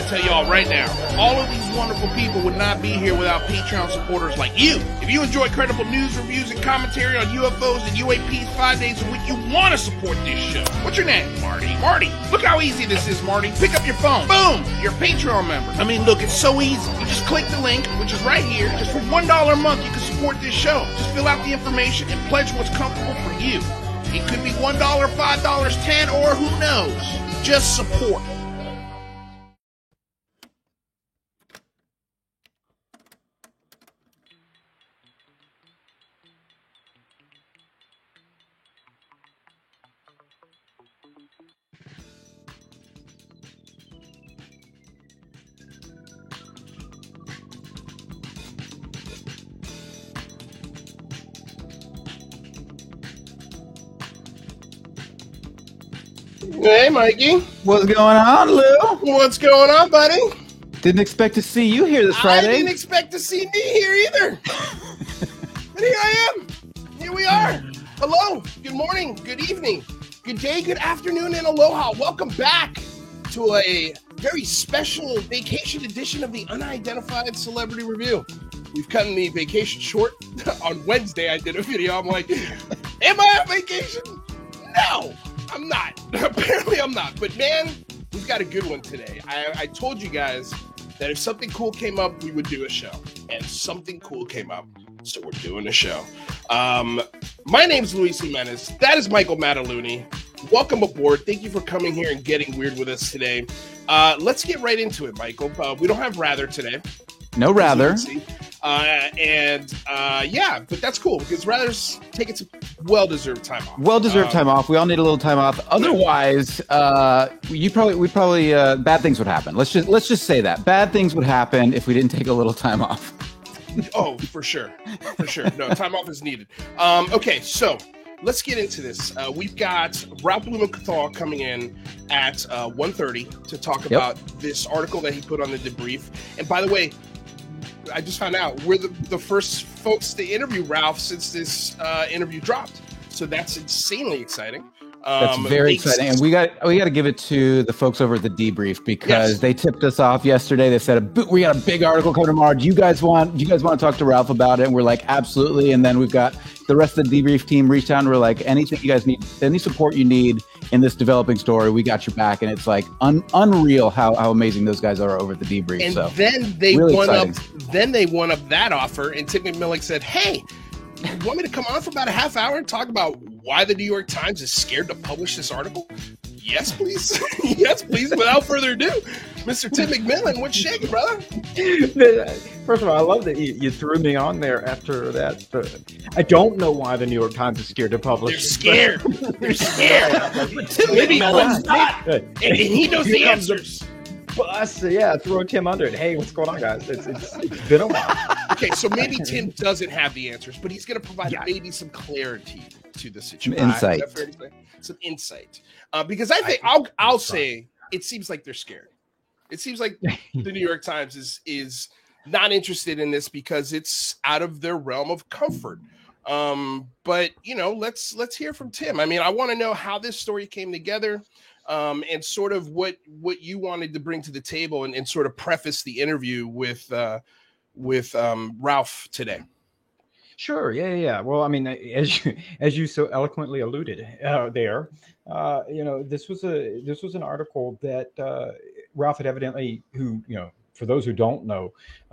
tell y'all right now, all of these wonderful people would not be here without Patreon supporters like you. If you enjoy credible news, reviews, and commentary on UFOs and UAPs 5 days a week, you want to support this show. What's your name? Marty. Marty, look how easy this is, Marty. Pick up your phone. Boom! You're a Patreon member. I mean, look, it's so easy. You just click the link, which is right here. Just for $1 a month, you can support this show. Just fill out the information and pledge what's comfortable for you. It could be $1, $5, $10, or who knows. Just support. Hey, Mikey. What's going on, Lou? What's going on, buddy? Didn't expect to see you here this Friday. I didn't expect to see me here either. But here I am. Here we are. Hello. Good morning. Good evening. Good day. Good afternoon. And aloha. Welcome back to a very special vacation edition of the Unidentified Celebrity Review. We've cut the vacation short. On Wednesday, I did a video. I'm like, am I on vacation? No. I'm not. Apparently I'm not. But man, we've got a good one today. I told you guys that if something cool came up, we would do a show. And something cool came up, so we're doing a show. My name's Luis Jimenez. That is Michael Mataluni. Welcome aboard. Thank you for coming here and getting weird with us today. Let's get right into it, Michael. We don't have Rather today. No Rather. Yeah, but that's cool because Rather's taking some well-deserved time off. Well-deserved time off. We all need a little time off. Otherwise, we probably bad things would happen. Let's just say that bad things would happen if we didn't take a little time off. Oh, for sure. No, time off is needed. Okay, so let's get into this. We've got Ralph Blumenthal coming in at 1:30 to talk about this article that he put on the debrief. And by the way, I just found out we're the first folks to interview Ralph since this interview dropped. So that's insanely exciting. That's very exciting. And we got to give it to the folks over at the debrief because they tipped us off yesterday. They said, we got a big article coming tomorrow. Do you guys want to talk to Ralph about it? And we're like, absolutely. And then we've got the rest of the debrief team reached out and we're like, anything you guys need, any support you need in this developing story, we got your back. And it's like unreal how amazing those guys are over at the debrief. And so then they really won up that offer. And Tim McMillan said, hey, you want me to come on for about a half hour and talk about why the New York Times is scared to publish this article? Yes, please. Yes, please. Without further ado, Mr. Tim McMillan, what's shaking, brother? First of all, I love that you threw me on there after that. I don't know why the New York Times is scared to publish. They're scared. They're scared. Tim McMillan's not. And he knows the answers. Throw Tim under it. Hey, what's going on, guys? It's been a while. Okay, so maybe Tim doesn't have the answers, but he's going to provide maybe some clarity to the situation. Insight. Some insight. Because I think I'll say it seems like they're scared. It seems like the New York Times is not interested in this because it's out of their realm of comfort. But let's hear from Tim. I mean, I want to know how this story came together. And sort of what you wanted to bring to the table and sort of preface the interview with Ralph today. Sure. Yeah. Well, I mean, as you so eloquently alluded there, this was an article that Ralph had evidently, for those who don't know,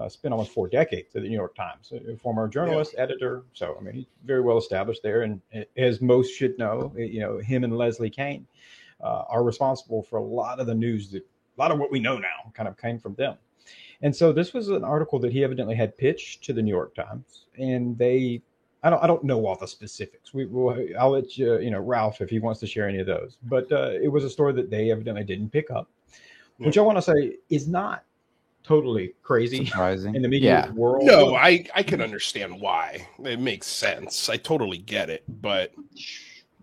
spent almost 4 decades at the New York Times, a former journalist, editor. So, I mean, he's very well established there. And as most should know, him and Leslie Kean are responsible for a lot of the news a lot of what we know now kind of came from them. And so this was an article that he evidently had pitched to the New York Times, and I don't know all the specifics. I'll let Ralph, if he wants to share any of those, but it was a story that they evidently didn't pick up, which I want to say is not totally crazy. Surprising. In the media world. No, I can understand why. It makes sense. I totally get it, but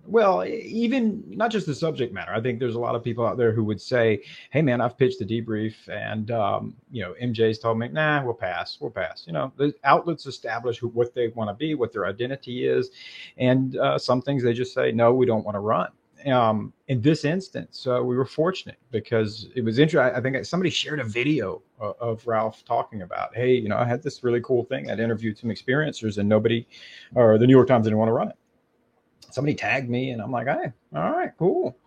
Well, even not just the subject matter. I think there's a lot of people out there who would say, hey, man, I've pitched the debrief and, MJ's told me, nah, we'll pass. The outlets establish what they want to be, what their identity is. And some things they just say, no, we don't want to run. In this instance, we were fortunate because it was interesting. I think somebody shared a video of Ralph talking about, hey, you know, I had this really cool thing. I'd interviewed some experiencers and nobody, or the New York Times didn't want to run it. Somebody tagged me and I'm like, hey, all right, cool.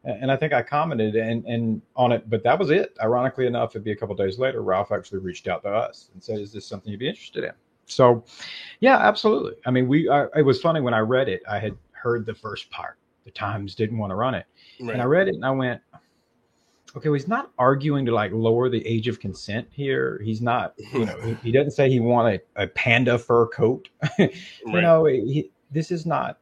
And I think I commented and on it, but that was it. Ironically enough, it'd be a couple of days later, Ralph actually reached out to us and said, is this something you'd be interested in? So, yeah, absolutely. I mean, it was funny when I read it. I had heard the first part. The Times didn't want to run it. Right. And I read it and I went, okay, well, he's not arguing to like lower the age of consent here. He's not, you know, he doesn't say he wanted a panda fur coat. You know, this is not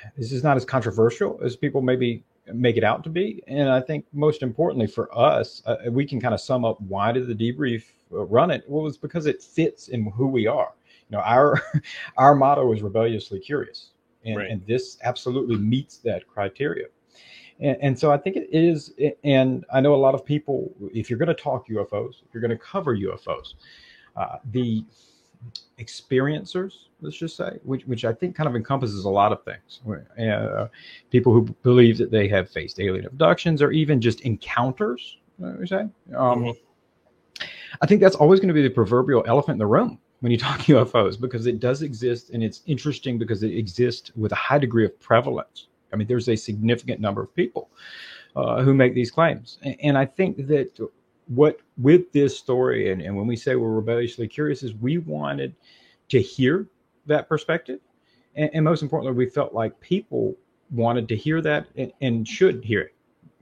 as controversial as people maybe make it out to be. And I think most importantly for us, we can kind of sum up why did the debrief run it? Well, it's because it fits in who we are. You know, our motto is rebelliously curious. And this absolutely meets that criteria. And so I think it is, and I know a lot of people, if you're going to talk UFOs, if you're going to cover UFOs, the experiencers, let's just say, which I think kind of encompasses a lot of things. People who believe that they have faced alien abductions or even just encounters, we say. I think that's always going to be the proverbial elephant in the room when you talk UFOs, because it does exist, and it's interesting because it exists with a high degree of prevalence. I mean, there's a significant number of people who make these claims. And I think that what with this story, and when we say we're rebelliously curious, is we wanted to hear that perspective. And most importantly, we felt like people wanted to hear that and should hear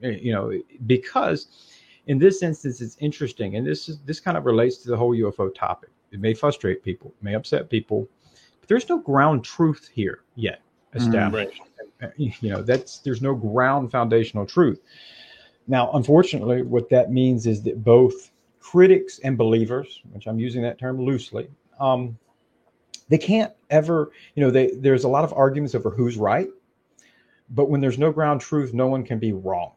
it, you know, because in this instance, it's interesting. And this kind of relates to the whole UFO topic. It may frustrate people, it may upset people, but there's no ground truth here yet established. You know, there's no ground foundational truth. Now, unfortunately, what that means is that both critics and believers, which I'm using that term loosely, they can't ever, you know, there's a lot of arguments over who's right, but when there's no ground truth, no one can be wrong.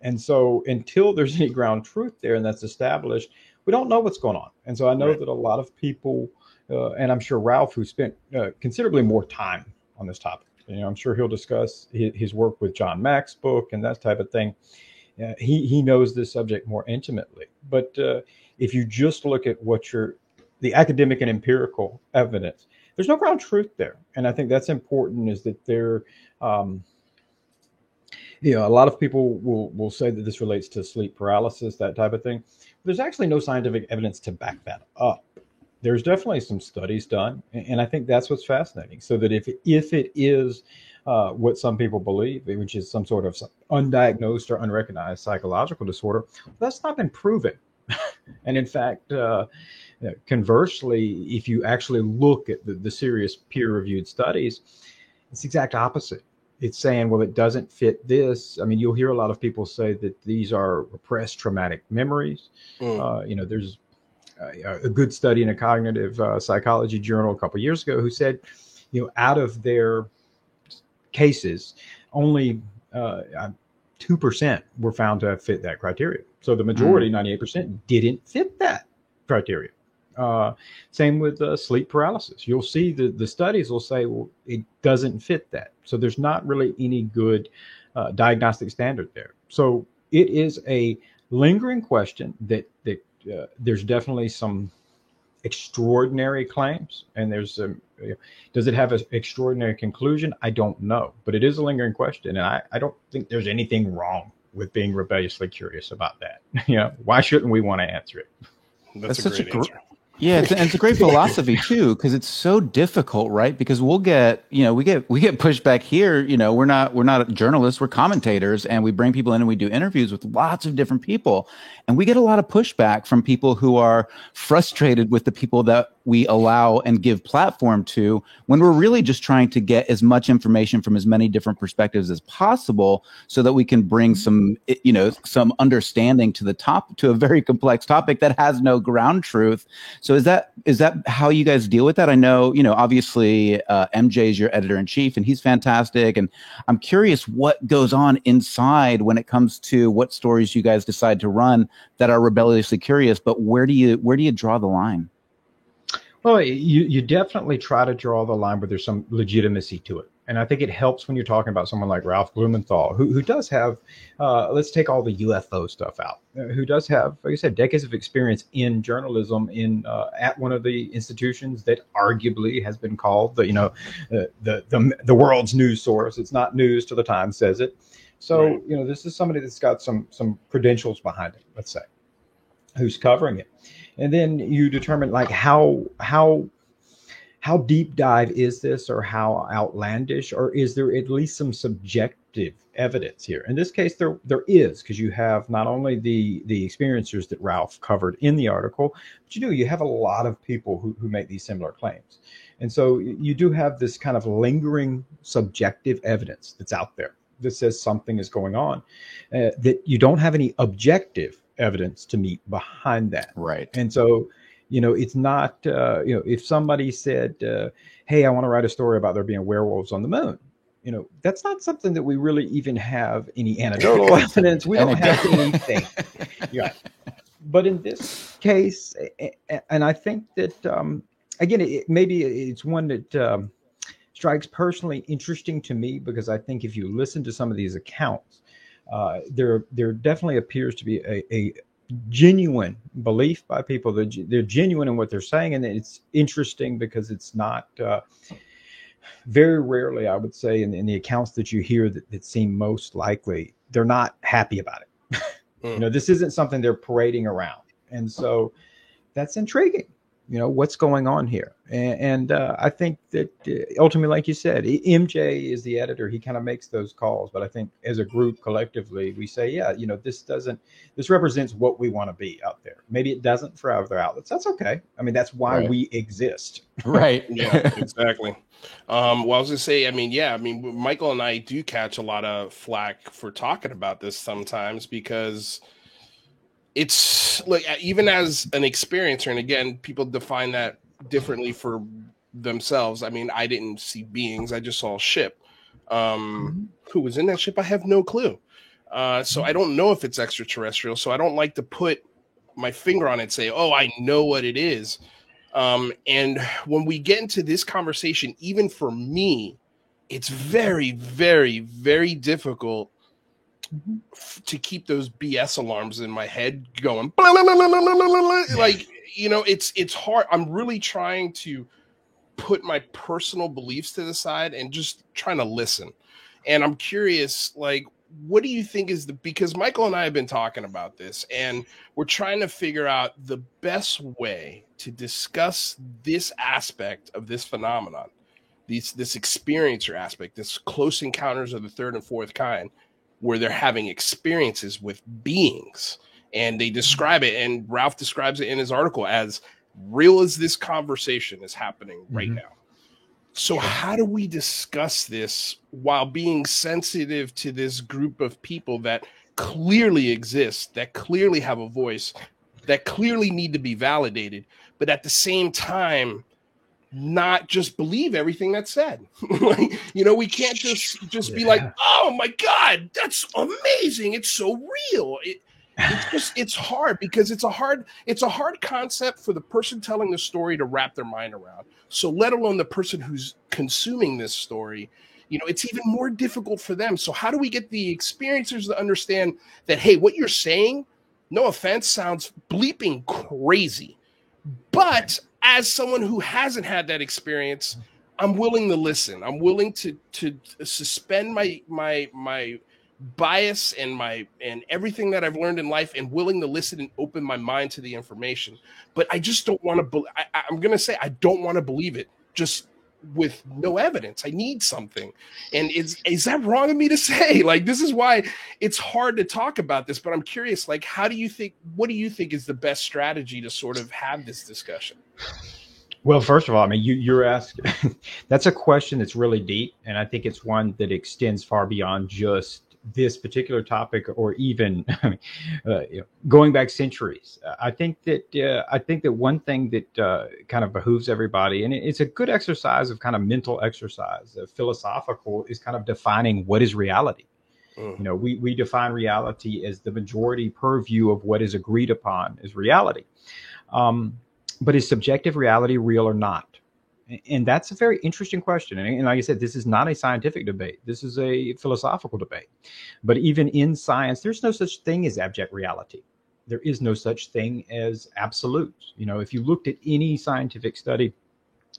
And so until there's any ground truth there and that's established, we don't know what's going on. And so I know that a lot of people, and I'm sure Ralph, who spent considerably more time on this topic, you know, I'm sure he'll discuss his work with John Mack's book and that type of thing. He knows this subject more intimately. But if you just look at the academic and empirical evidence, there's no ground truth there. And I think that's important, is that there, you know, a lot of people will say that this relates to sleep paralysis, that type of thing. There's actually no scientific evidence to back that up. There's definitely some studies done, and I think that's what's fascinating. So that if it is what some people believe, which is some sort of undiagnosed or unrecognized psychological disorder, that's not been proven. And in fact, conversely, if you actually look at the serious peer-reviewed studies, it's the exact opposite. It's saying, well, it doesn't fit this. I mean, you'll hear a lot of people say that these are repressed traumatic memories. You know, there's a good study in a cognitive psychology journal a couple of years ago who said, you know, out of their cases, only 2% were found to have fit that criteria. So the majority, 98%, didn't fit that criteria. Same with sleep paralysis. You'll see the studies will say, well, it doesn't fit that. So there's not really any good diagnostic standard there. So it is a lingering question that there's definitely some extraordinary claims, and there's does it have an extraordinary conclusion? I don't know, but it is a lingering question, and I don't think there's anything wrong with being rebelliously curious about that. You know, why shouldn't we want to answer it? That's such a great answer. Yeah, it's a great philosophy too, because it's so difficult, right? Because we get pushback here. You know, we're not journalists, we're commentators, and we bring people in and we do interviews with lots of different people, and we get a lot of pushback from people who are frustrated with the people that we allow and give platform to, when we're really just trying to get as much information from as many different perspectives as possible, so that we can bring some understanding to a very complex topic that has no ground truth. So is that how you guys deal with that? I know, obviously MJ is your editor in chief and he's fantastic. And I'm curious what goes on inside when it comes to what stories you guys decide to run that are rebelliously curious, but where do you draw the line? Well, you definitely try to draw the line where there's some legitimacy to it. And I think it helps when you're talking about someone like Ralph Blumenthal, who does have, let's take all the UFO stuff out, who does have, like I said, decades of experience in journalism at one of the institutions that arguably has been called the world's news source. It's not news till the Times says it. So, Right. This is somebody that's got some credentials behind it, let's say, who's covering it. And then you determine like how deep dive is this, or how outlandish, or is there at least some subjective evidence here? In this case, there is, because you have not only the experiencers that Ralph covered in the article, but you have a lot of people who make these similar claims. And so you do have this kind of lingering subjective evidence that's out there that says something is going on, that you don't have any objective evidence to meet behind that. Right. And so, it's not, if somebody said, hey, I want to write a story about there being werewolves on the moon, that's not something that we really even have any anecdotal evidence. We don't have anything. Yeah. But in this case, and I think that, again, maybe it's one that strikes personally interesting to me, because I think if you listen to some of these accounts, there definitely appears to be a genuine belief by people. They're genuine in what they're saying, and it's interesting because it's not very rarely, I would say, in the accounts that you hear that seem most likely, they're not happy about it. This isn't something they're parading around, and so that's intriguing. What's going on here. And I think that ultimately, like you said, MJ is the editor. He kind of makes those calls. But I think as a group collectively, we say, yeah, this represents what we want to be out there. Maybe it doesn't for other outlets. That's okay. I mean, that's why we exist. Right. Yeah, exactly. Well, I was going to say, Michael and I do catch a lot of flack for talking about this sometimes, because it's like, even as an experiencer, and again, people define that differently for themselves. I mean, I didn't see beings, I just saw a ship. Who was in that ship? I have no clue. So I don't know if it's extraterrestrial. So I don't like to put my finger on it and say, oh, I know what it is. And when we get into this conversation, even for me, it's very, very, very difficult to keep those BS alarms in my head going. Like, it's hard. I'm really trying to put my personal beliefs to the side and just trying to listen. And I'm curious, like, what do you think is because Michael and I have been talking about this, and we're trying to figure out the best way to discuss this aspect of this phenomenon, this experiencer aspect, this close encounters of the third and fourth kind, where they're having experiences with beings, and they describe it, and Ralph describes it in his article as real as this conversation is happening right now. So how do we discuss this while being sensitive to this group of people that clearly exist, that clearly have a voice, that clearly need to be validated, but at the same time, not just believe everything that's said? Like, we can't just be like, oh my God, that's amazing, it's so real. It's hard, because it's a hard concept for the person telling the story to wrap their mind around. So let alone the person who's consuming this story, it's even more difficult for them. So how do we get the experiencers to understand that, hey, what you're saying, no offense, sounds bleeping crazy, but as someone who hasn't had that experience, I'm willing to listen. I'm willing to suspend my bias and everything that I've learned in life, and willing to listen and open my mind to the information. But I just don't want to. I'm going to say I don't want to believe it just with no evidence. I need something. And is that wrong of me to say? Like, this is why it's hard to talk about this. But I'm curious, like, what do you think is the best strategy to sort of have this discussion? Well, first of all, I mean, you're asking, that's a question that's really deep. And I think it's one that extends far beyond just this particular topic, or even going back centuries. I think that one thing that kind of behooves everybody, and it's a good exercise of kind of mental exercise, philosophical, is kind of defining what is reality. We define reality as the majority purview of what is agreed upon as reality. But is subjective reality real or not? And that's a very interesting question. And like I said, this is not a scientific debate. This is a philosophical debate. But even in science, there's no such thing as abject reality. There is no such thing as absolutes. If you looked at any scientific study,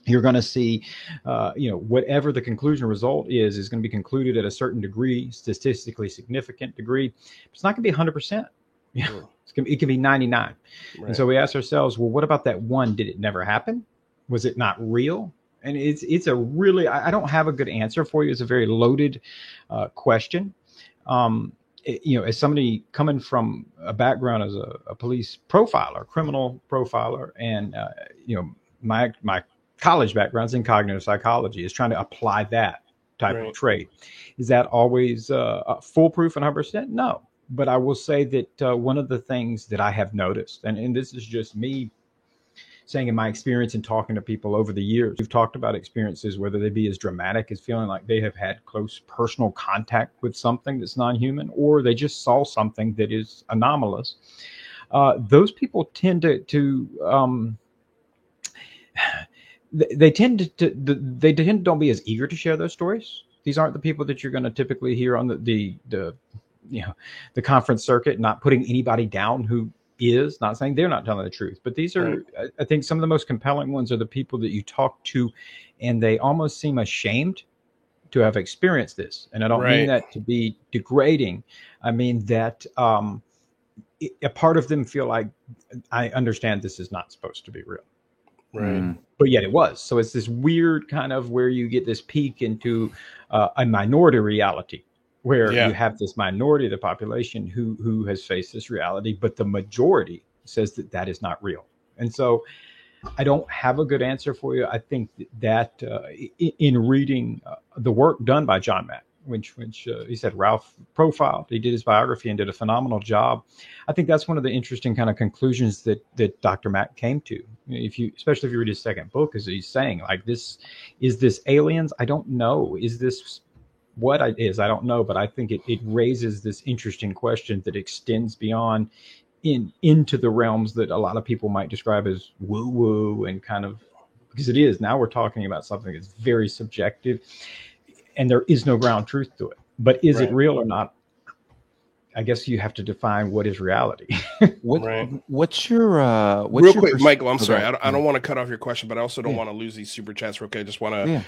you're going to see, whatever the conclusion result is going to be concluded at a certain degree, statistically significant degree. It's not going to be 100%. It can be 99. Right. And so we ask ourselves, well, what about that one? Did it never happen? Was it not real? And it's a really, I don't have a good answer for you. It's a very loaded question. As somebody coming from a background as a police profiler, criminal profiler, and my college background is in cognitive psychology, is trying to apply that type of trait. Is that always foolproof and 100%? No. But I will say that one of the things that I have noticed, and this is just me saying in my experience and talking to people over the years, we've talked about experiences, whether they be as dramatic as feeling like they have had close personal contact with something that's non-human, or they just saw something that is anomalous. Those people tend they tend to don't be as eager to share those stories. These aren't the people that you're going to typically hear on the conference circuit, not putting anybody down who is, not saying they're not telling the truth, but these are, I think some of the most compelling ones are the people that you talk to and they almost seem ashamed to have experienced this. And I don't mean that to be degrading. I mean that a part of them feel like, I understand this is not supposed to be real. Right. But yet it was. So it's this weird kind of where you get this peek into a minority reality, where you have this minority of the population who has faced this reality, but the majority says that is not real. And so I don't have a good answer for you. I think that in reading the work done by John Mack, which he said Ralph profiled, he did his biography and did a phenomenal job. I think that's one of the interesting kind of conclusions that Dr. Mack came to. Especially if you read his second book, is he's saying like, is this aliens? I don't know. Is this what it is? I don't know, but I think it raises this interesting question that extends beyond into the realms that a lot of people might describe as woo-woo, and kind of, because it is, now we're talking about something that's very subjective and there is no ground truth to it. But is it real or not? I guess you have to define what is reality. What's your real quick, Michael? I'm sorry, I don't want to cut off your question, but I also don't want to lose these super chats. Okay, I just want to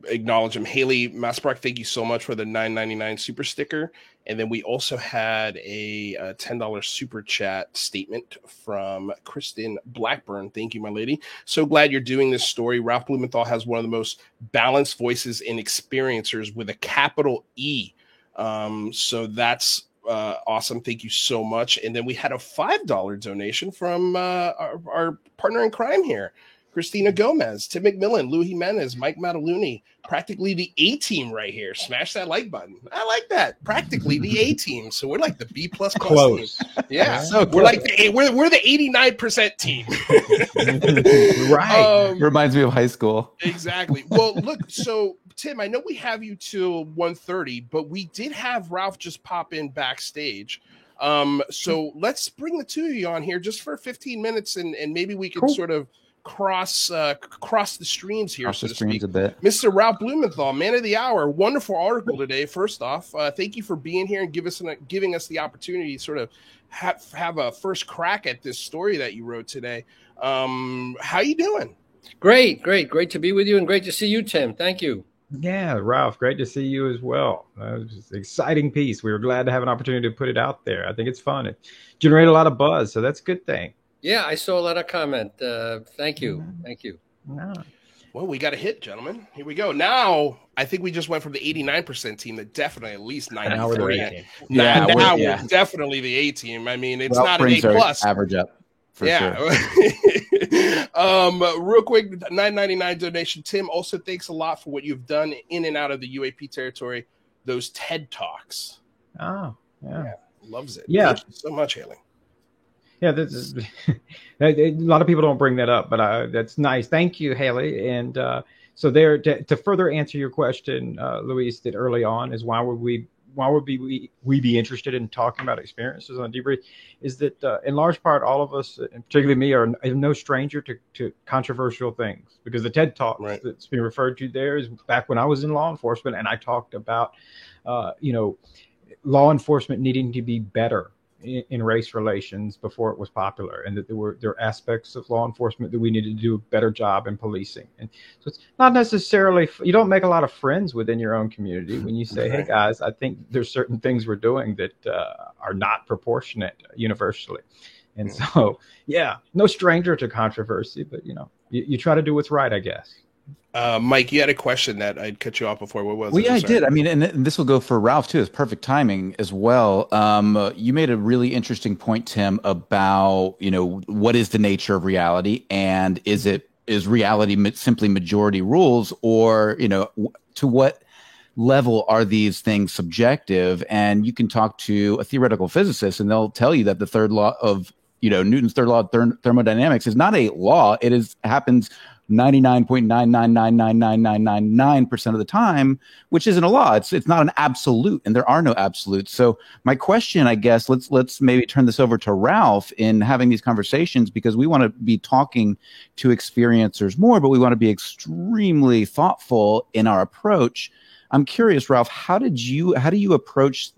acknowledge them. Haley Masbrock, thank you so much for the $9.99 super sticker, and then we also had a $10 super chat statement from Kristen Blackburn. Thank you, my lady. So glad you're doing this story. Ralph Blumenthal has one of the most balanced voices in experiencers with a capital E. So that's awesome. Thank you so much. And then we had a $5 donation from our partner in crime here, Christina Gomez, Tim McMillan, Lou Jimenez, Mike Mataluni, practically the A-team right here. Smash that like button. I like that. Practically the A-team. So we're like the B++ close team. Yeah. So we're like we're the 89% team. Right. Reminds me of high school. Exactly. Well, look, so Tim, I know we have you till 1:30, but we did have Ralph just pop in backstage. So let's bring the two of you on here just for 15 minutes, and maybe we can sort of cross the streams here, so to speak. A bit. Mr. Ralph Blumenthal, man of the hour, wonderful article today. First off, thank you for being here and giving us the opportunity to sort of have a first crack at this story that you wrote today. How you doing? Great to be with you, and great to see you, Tim. Thank you. Yeah, Ralph, great to see you as well. It was an exciting piece. We were glad to have an opportunity to put it out there. I think it's fun. It generated a lot of buzz, so that's a good thing. Yeah, I saw a lot of comment. Thank you. No. Well, we got a hit, gentlemen. Here we go. Now, I think we just went from the 89% team to definitely at least 93. Now we're definitely the A team. I mean, it's not an A+. Average up. For sure. Real quick, $9.99 donation. Tim, also thanks a lot for what you've done in and out of the UAP territory. Those TED Talks. Oh, yeah. Loves it. Yeah. Thank you so much, Haley. Yeah, a lot of people don't bring that up, but that's nice. Thank you, Haley. And so there, to further answer your question, Luis, that early on is why would we why would we be interested in talking about experiences on debrief is that in large part, all of us, and particularly me, are no stranger to controversial things, because the TED Talk that's been referred to there is back when I was in law enforcement, and I talked about, law enforcement needing to be better in race relations before it was popular, and that there were aspects of law enforcement that we needed to do a better job in policing. And so it's not necessarily, you don't make a lot of friends within your own community when you say, hey guys, I think there's certain things we're doing that are not proportionate universally. And so, no stranger to controversy, but you try to do what's right, I guess. Mike, you had a question that I'd cut you off before. What was it? Well, yeah, I did. I mean, and this will go for Ralph too. It's perfect timing as well. You made a really interesting point, Tim, about, what is the nature of reality, and is reality simply majority rules, or, to what level are these things subjective? And you can talk to a theoretical physicist and they'll tell you that the third law of, Newton's third law of thermodynamics is not a law. It happens 99.9999999% of the time, which isn't a law. It's not an absolute, and there are no absolutes. So my question, I guess, let's maybe turn this over to Ralph in having these conversations, because we want to be talking to experiencers more, but we want to be extremely thoughtful in our approach. I'm curious, Ralph, how do you approach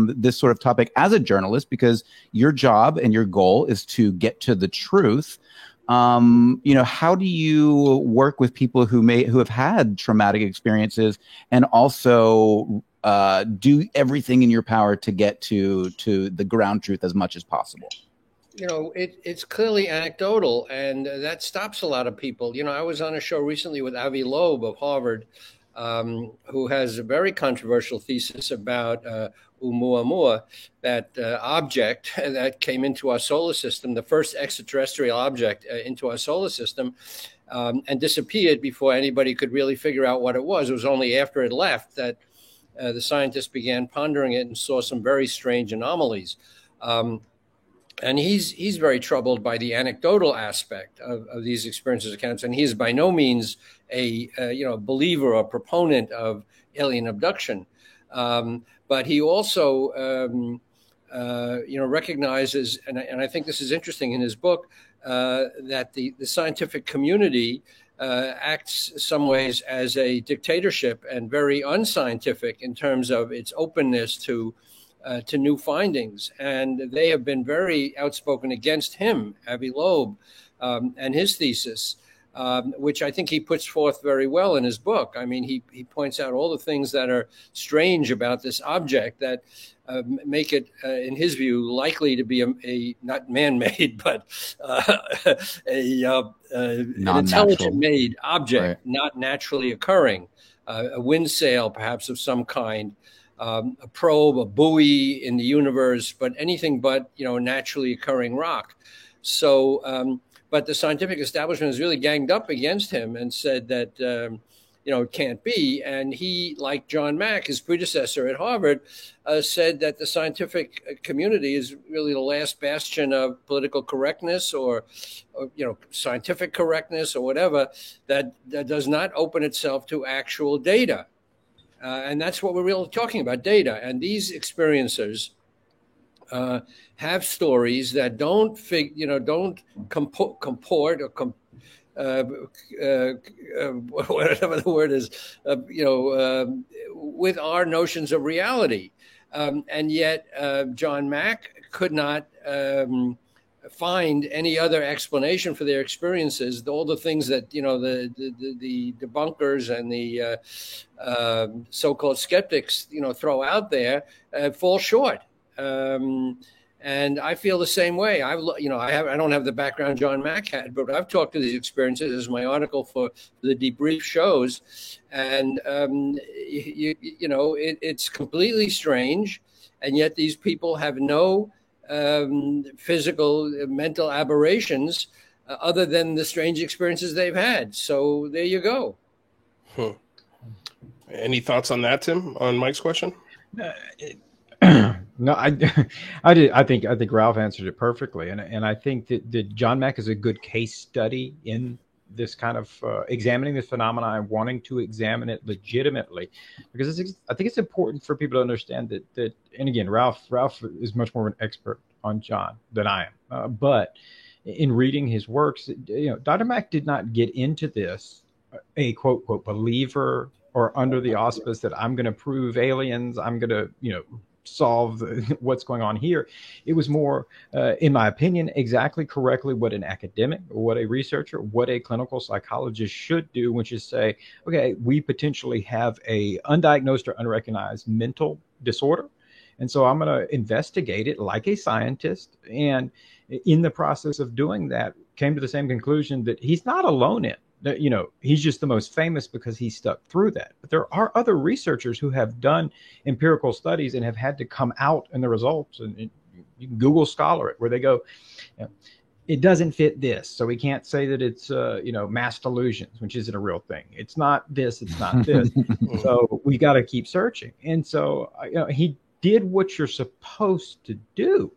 this sort of topic as a journalist? Because your job and your goal is to get to the truth. How do you work with people who have had traumatic experiences, and also do everything in your power to get to the ground truth as much as possible? It's clearly anecdotal, and that stops a lot of people. I was on a show recently with Avi Loeb of Harvard, who has a very controversial thesis about Oumuamua, that object that came into our solar system, the first extraterrestrial object into our solar system, and disappeared before anybody could really figure out what it was. It was only after it left that the scientists began pondering it and saw some very strange anomalies. And he's very troubled by the anecdotal aspect of these experiences accounts, and he's by no means a believer or proponent of alien abduction. But he also, recognizes, and I think this is interesting in his book, that the scientific community acts some ways as a dictatorship and very unscientific in terms of its openness to new findings. And they have been very outspoken against him, Avi Loeb, and his thesis, which I think he puts forth very well in his book. I mean, he points out all the things that are strange about this object that make it, in his view, likely to be a not man-made, but an intelligent-made object, right, not naturally occurring, a wind sail perhaps of some kind, a probe, a buoy in the universe, but anything but, naturally occurring rock. So, but the scientific establishment has really ganged up against him and said that, it can't be. And he, like John Mack, his predecessor at Harvard, said that the scientific community is really the last bastion of political correctness or scientific correctness or whatever, that does not open itself to actual data. And that's what we're really talking about, data. And these experiencers have stories that don't comport or whatever the word is, with our notions of reality. And yet John Mack could not find any other explanation for their experiences. All the things that, the debunkers and the so-called skeptics, throw out there fall short. And I feel the same way. I don't have the background John Mack had, but I've talked to these experiences, as my article for the debrief shows, and it's completely strange, and yet these people have no physical, mental aberrations other than the strange experiences they've had. So there you go. Any thoughts on that, Tim? On Mike's question? No, I did. I think Ralph answered it perfectly, and I think that John Mack is a good case study in this kind of examining this phenomenon and wanting to examine it legitimately, because I think it's important for people to understand that. And again, Ralph is much more of an expert on John than I am, but in reading his works, Dr. Mack did not get into this a quote believer or under the auspice that I'm going to prove aliens, I'm going to solve what's going on here. It was more, in my opinion, exactly correctly what an academic, what a researcher, what a clinical psychologist should do, which is say, okay, we potentially have a undiagnosed or unrecognized mental disorder. And so I'm going to investigate it like a scientist. And in the process of doing that, came to the same conclusion that he's not alone in. He's just the most famous because he stuck through that. But there are other researchers who have done empirical studies and have had to come out in the results. And you can Google Scholar it, where they go, it doesn't fit this. So we can't say that it's, mass delusions, which isn't a real thing. It's not this, it's not this. So we got to keep searching. And so, he did what you're supposed to do.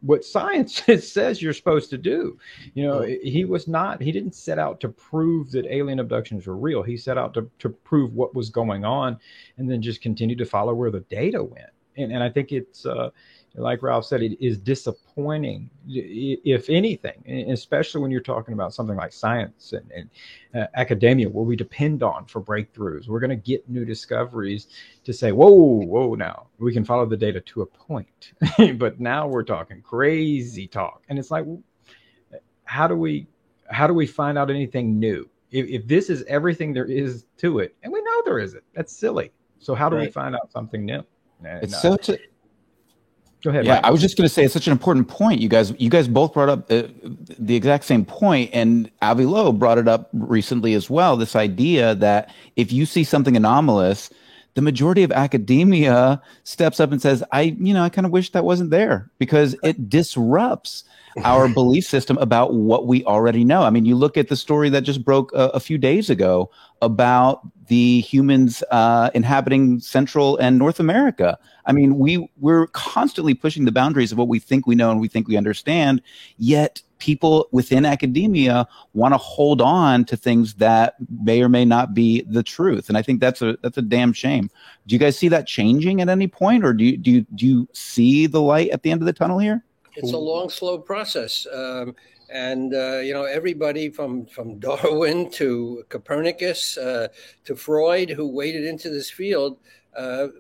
What science says you're supposed to do. He didn't set out to prove that alien abductions were real. He set out to prove what was going on and then just continue to follow where the data went. And I think it's, like Ralph said, it is disappointing, if anything, especially when you're talking about something like science and academia, where we depend on for breakthroughs. We're going to get new discoveries to say, whoa, now we can follow the data to a point. But now we're talking crazy talk. And it's like, how do we find out anything new? If this is everything there is to it, and we know there isn't, that's silly. So how do we find out something new? Go ahead. Yeah, Mike. I was just going to say it's such an important point. You guys both brought up the exact same point, and Avi Loeb brought it up recently as well. This idea that if you see something anomalous, the majority of academia steps up and says, I kind of wish that wasn't there, because it disrupts our belief system about what we already know. I mean, you look at the story that just broke a few days ago about the humans inhabiting Central and North America. I mean, we're constantly pushing the boundaries of what we think we know and we think we understand, yet people within academia want to hold on to things that may or may not be the truth. And I think that's a damn shame. Do you guys see that changing at any point, or do you see the light at the end of the tunnel here? It's a long, slow process. Everybody from Darwin to Copernicus to Freud, who waded into this field,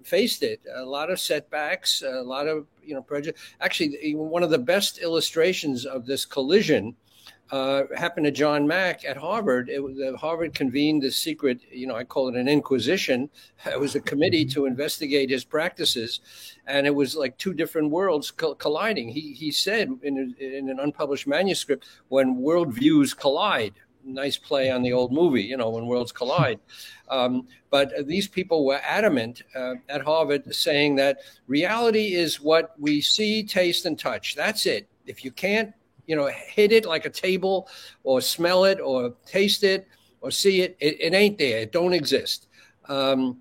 faced it. A lot of setbacks, a lot of prejudice. Actually, one of the best illustrations of this collision happened to John Mack at Harvard. Harvard convened this secret, I call it an inquisition. It was a committee to investigate his practices, and it was like two different worlds colliding. He said in an unpublished manuscript, when worldviews collide. Nice play on the old movie, when worlds collide. But these people were adamant at Harvard, saying that reality is what we see, taste, and touch. That's it. If you can't hit it like a table, or smell it, or taste it, or see it, it ain't there. It don't exist. That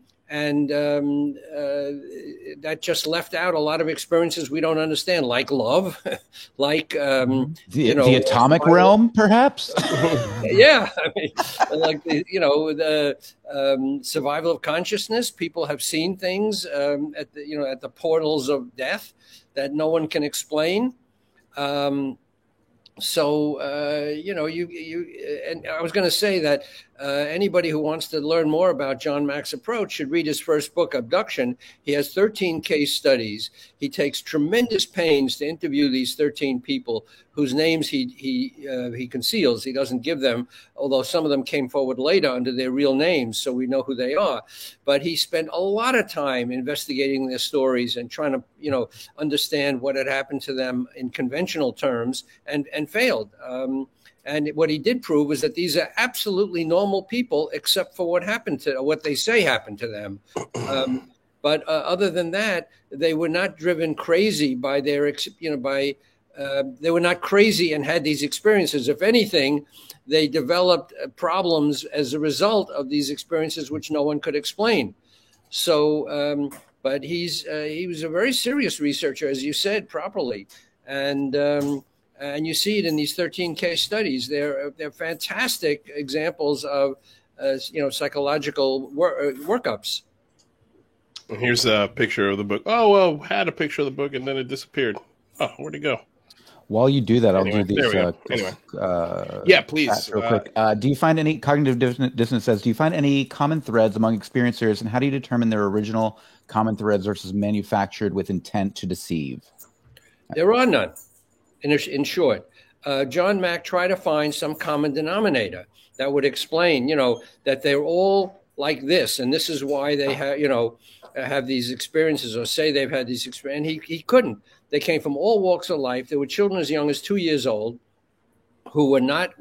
just left out a lot of experiences we don't understand, like love, like the atomic realm, perhaps. Yeah, I mean, like the survival of consciousness. People have seen things at the portals of death that no one can explain. So, and I was going to say that anybody who wants to learn more about John Mack's approach should read his first book, Abduction. He has 13 case studies. He takes tremendous pains to interview these 13 people whose names he conceals. He doesn't give them, although some of them came forward later under their real names, so we know who they are. But he spent a lot of time investigating their stories and trying to, understand what had happened to them in conventional terms, and failed. And what he did prove is that these are absolutely normal people, except for what they say happened to them. But other than that, they were not driven crazy by they were not crazy and had these experiences. If anything, they developed problems as a result of these experiences, which no one could explain. So, but he was a very serious researcher, as you said properly, and And you see it in these 13 case studies. They're fantastic examples of psychological workups. And here's a picture of the book. Oh, well, had a picture of the book and then it disappeared. Oh, where'd it go? While you do that, Anyway, I'll do these. Yeah, please. Real quick. Do you find any cognitive dissonance says, do you find any common threads among experiencers, and how do you determine their original common threads versus manufactured with intent to deceive? There are none. In short, John Mack tried to find some common denominator that would explain, that they're all like this, and this is why they have these experiences, or say they've had these experiences. And he couldn't. They came from all walks of life. There were children as young as 2 years old who were not,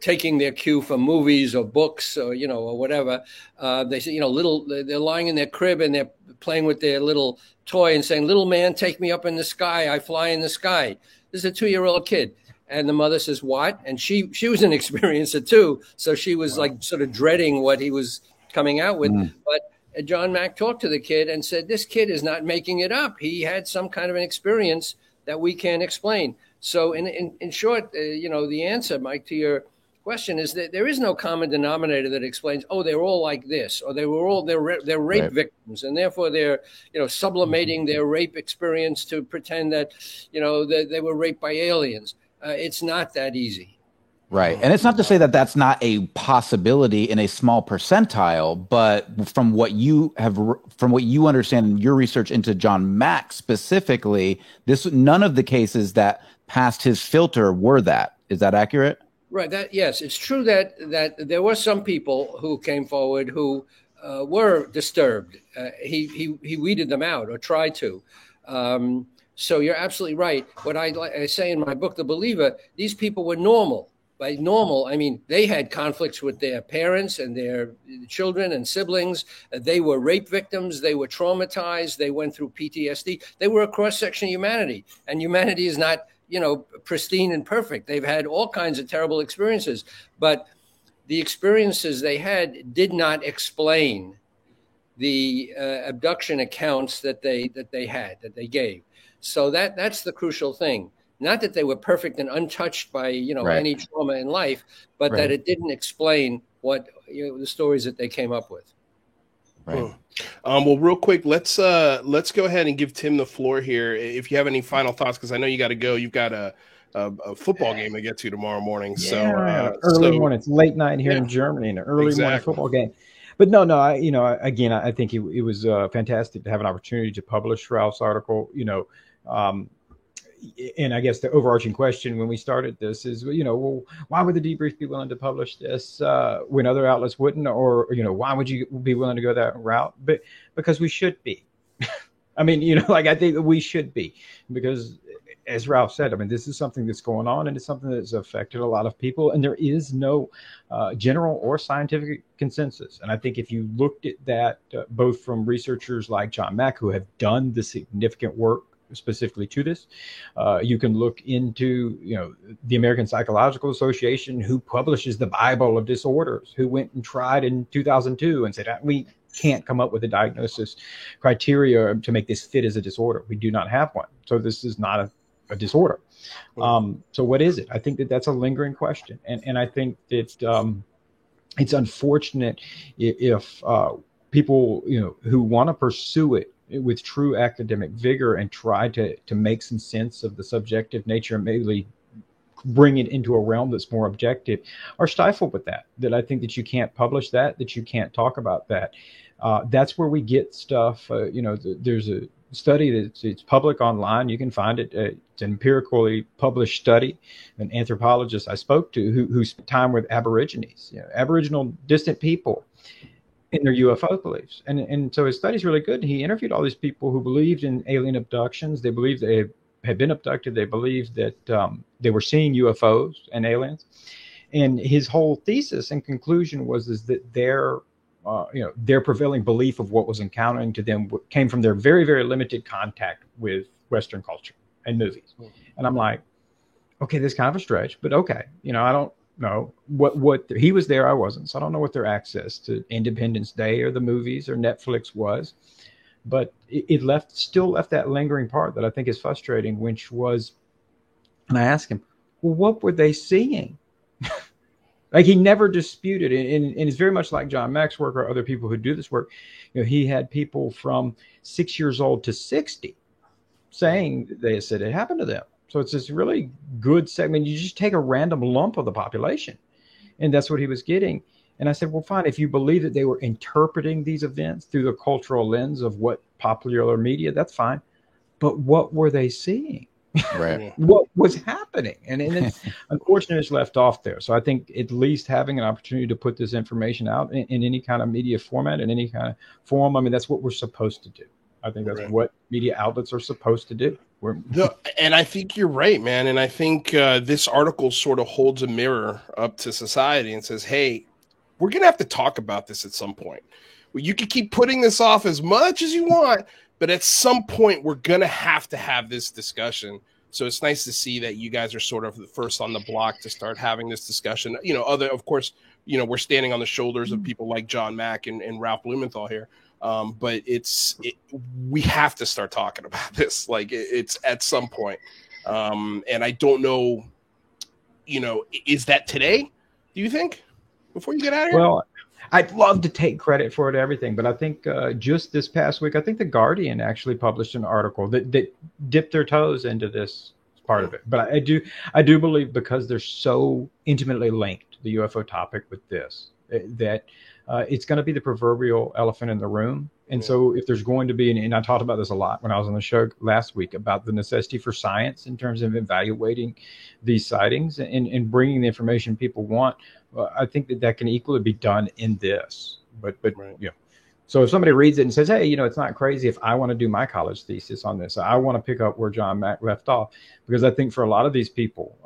taking their cue from movies or books or, or whatever. They say, they're lying in their crib and they're playing with their little toy and saying, "Little man, take me up in the sky. I fly in the sky." This is a 2-year-old kid. And the mother says, "What?" And she was an experiencer too. So she was like sort of dreading what he was coming out with. But John Mack talked to the kid and said, "This kid is not making it up. He had some kind of an experience that we can't explain." So in short, the answer, Mike, to your question is that there is no common denominator that explains, oh, they're all like this, or they're rape victims, and therefore they're, sublimating their rape experience to pretend that, that they were raped by aliens. It's not that easy. Right. And it's not to say that that's not a possibility in a small percentile, but from what you understand in your research into John Mack specifically, none of the cases that passed his filter were that. Is that accurate? Right. Yes, it's true that there were some people who came forward who were disturbed. He weeded them out, or tried to. So you're absolutely right. What I say in my book, The Believer, these people were normal. By normal, I mean they had conflicts with their parents and their children and siblings. They were rape victims. They were traumatized. They went through PTSD. They were a cross-section of humanity. And humanity is not, pristine and perfect. They've had all kinds of terrible experiences. But the experiences they had did not explain the abduction accounts that they gave. So that's the crucial thing. Not that they were perfect and untouched by, any trauma in life, but that it didn't explain what the stories that they came up with. Right. Well, real quick, let's go ahead and give Tim the floor here. If you have any final thoughts, because I know you got to go. You've got a football game to get to tomorrow morning. Yeah, early morning. It's late night here in Germany, an early morning football game. But no, I think it was fantastic to have an opportunity to publish Ralph's article. And I guess the overarching question when we started this is, well, why would the debrief be willing to publish this when other outlets wouldn't? Or, why would you be willing to go that route? But because we should be. I mean, I think that we should be, because as Ralph said, I mean, this is something that's going on, and it's something that's affected a lot of people, and there is no general or scientific consensus. And I think if you looked at that, both from researchers like John Mack, who have done the significant work specifically to this, you can look into, the American Psychological Association, who publishes the Bible of disorders, who went and tried in 2002 and said, we can't come up with a diagnosis criteria to make this fit as a disorder. We do not have one. So this is not a disorder. So what is it? I think that's a lingering question. And I think that it's unfortunate if people, who want to pursue it with true academic vigor and try to make some sense of the subjective nature and maybe bring it into a realm that's more objective, are stifled with that I think that you can't publish that you can't talk about that. That's where we get stuff. There's a study it's public online. You can find it. It's an empirically published study. An anthropologist I spoke to who spent time with Aborigines, Aboriginal distant people, in their UFO beliefs. And so his study's really good. He interviewed all these people who believed in alien abductions. They believed they had been abducted. They believed that they were seeing UFOs and aliens. And his whole thesis and conclusion was that their prevailing belief of what was encountering to them came from their very, very limited contact with Western culture and movies. And I'm like, okay, this is kind of a stretch, but okay. I don't know what he was there. I wasn't. So I don't know what their access to Independence Day or the movies or Netflix was. But it still left that lingering part that I think is frustrating, which was, and I asked him, well, what were they seeing? Like, he never disputed it. And it's very much like John Mack's work or other people who do this work. He had people from 6 years old to 60 saying they said it happened to them. So it's this really good segment. You just take a random lump of the population, and that's what he was getting. And I said, well, fine, if you believe that they were interpreting these events through the cultural lens of what popular media, that's fine. But what were they seeing? Right. What was happening? And it's unfortunately it's left off there. So I think at least having an opportunity to put this information out in any kind of media format, in any kind of forum, I mean, that's what we're supposed to do. I think that's what media outlets are supposed to do. And I think you're right, man. And I think this article sort of holds a mirror up to society and says, hey, we're going to have to talk about this at some point. Well, you can keep putting this off as much as you want, but at some point we're going to have this discussion. So it's nice to see that you guys are sort of the first on the block to start having this discussion. Of course, we're standing on the shoulders of people like John Mack and Ralph Blumenthal here. But we have to start talking about this. Like, it's at some point. And I don't know, is that today, do you think, before you get out of here? Well, I'd love to take credit for it, everything. But I think just this past week, I think The Guardian actually published an article that dipped their toes into this part of it. But I do believe, because they're so intimately linked, the UFO topic with this, that it's going to be the proverbial elephant in the room. And so if there's going to be, and I talked about this a lot when I was on the show last week, about the necessity for science in terms of evaluating these sightings and bringing the information people want, I think that can equally be done in this. But so if somebody reads it and says, hey, it's not crazy if I want to do my college thesis on this, I want to pick up where John Mack left off, because I think for a lot of these people,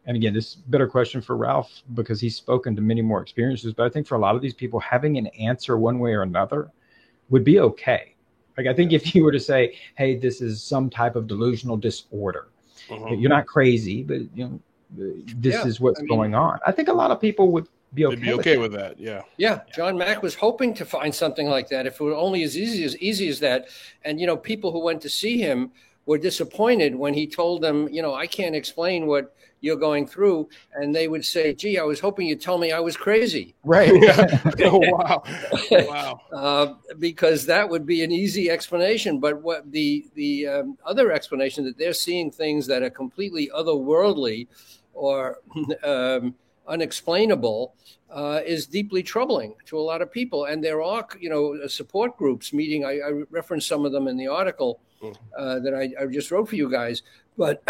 and again, this is a better question for Ralph because he's spoken to many more experiences. But I think for a lot of these people, having an answer one way or another would be okay. Like, I think if you were to say, hey, this is some type of delusional disorder, you're not crazy, but this is what's going on. I think a lot of people would be okay. With that. Yeah. Yeah. John Mack was hoping to find something like that. If it were only as easy as that. And, people who went to see him were disappointed when he told them, I can't explain what you're going through. And they would say, gee, I was hoping you'd tell me I was crazy. Right. Oh, wow. Because that would be an easy explanation. But what the other explanation, that they're seeing things that are completely otherworldly or unexplainable, is deeply troubling to a lot of people. And there are, support groups meeting. I referenced some of them in the article that I just wrote for you guys. But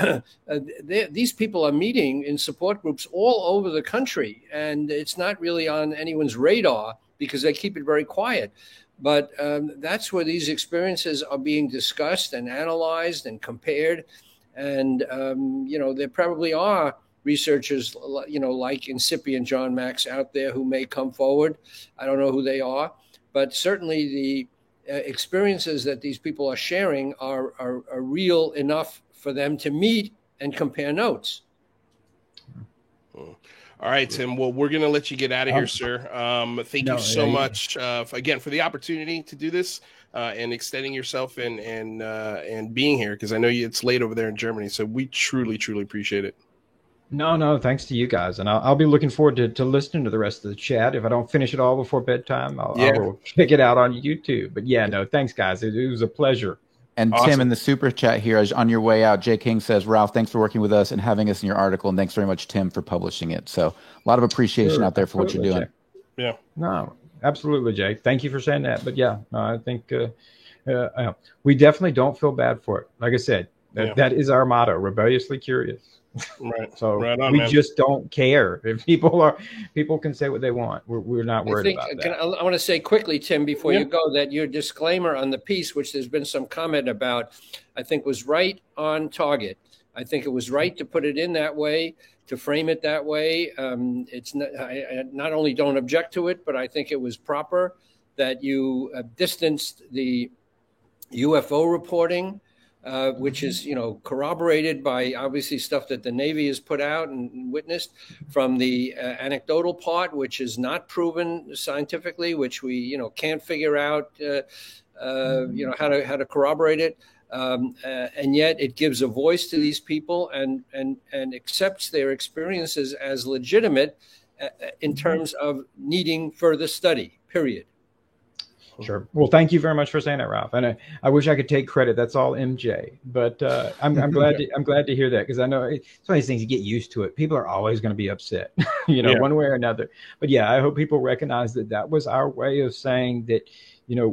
these people are meeting in support groups all over the country, and it's not really on anyone's radar because they keep it very quiet. But that's where these experiences are being discussed and analyzed and compared. And, there probably are researchers, like incipient John Max out there who may come forward. I don't know who they are, but certainly the experiences that these people are sharing are real enough for them to meet and compare notes. All right, Tim. Well, we're going to let you get out of here, sir. Thank you so much, again, for the opportunity to do this and extending yourself and being here, because I know it's late over there in Germany. So we truly, truly appreciate it. No, thanks to you guys. And I'll be looking forward to listening to the rest of the chat. If I don't finish it all before bedtime, I will check it out on YouTube. But thanks, guys. It was a pleasure. And awesome. Tim, in the super chat here, on your way out, Jay King says, Ralph, thanks for working with us and having us in your article. And thanks very much, Tim, for publishing it. So a lot of appreciation out there for what you're doing. Jay. Yeah. No, absolutely, Jay. Thank you for saying that. But I think we definitely don't feel bad for it. Like I said, that is our motto, rebelliously curious. Right. So we just don't care if people can say what they want. We're not worried about that. I want to say quickly, Tim, before you go, that your disclaimer on the piece, which there's been some comment about, I think was right on target. I think it was right to put it in that way, to frame it that way. It's not, I not only don't object to it, but I think it was proper that you distanced the UFO reporting, which is, corroborated by obviously stuff that the Navy has put out and witnessed, from the anecdotal part, which is not proven scientifically, which we, can't figure out how to corroborate it. And yet it gives a voice to these people and accepts their experiences as legitimate in terms of needing further study, period. Sure. Well, thank you very much for saying that, Ralph. And I wish I could take credit. That's all MJ. But I'm glad to hear that, because I know it's one of these things, you get used to it. People are always going to be upset, one way or another. But yeah, I hope people recognize that was our way of saying that,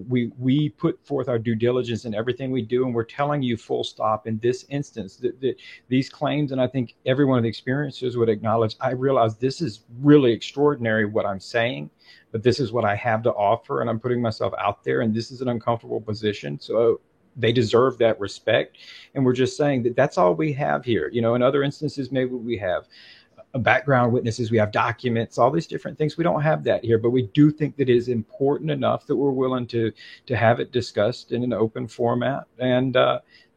we put forth our due diligence in everything we do, and we're telling you full stop in this instance that these claims, and I think every one of the experiencers would acknowledge, I realize this is really extraordinary what I'm saying, but this is what I have to offer, and I'm putting myself out there, and this is an uncomfortable position. So they deserve that respect. And we're just saying that that's all we have here. In other instances, maybe we have background witnesses, we have documents, all these different things. We don't have that here, but we do think that it is important enough that we're willing to have it discussed in an open format, and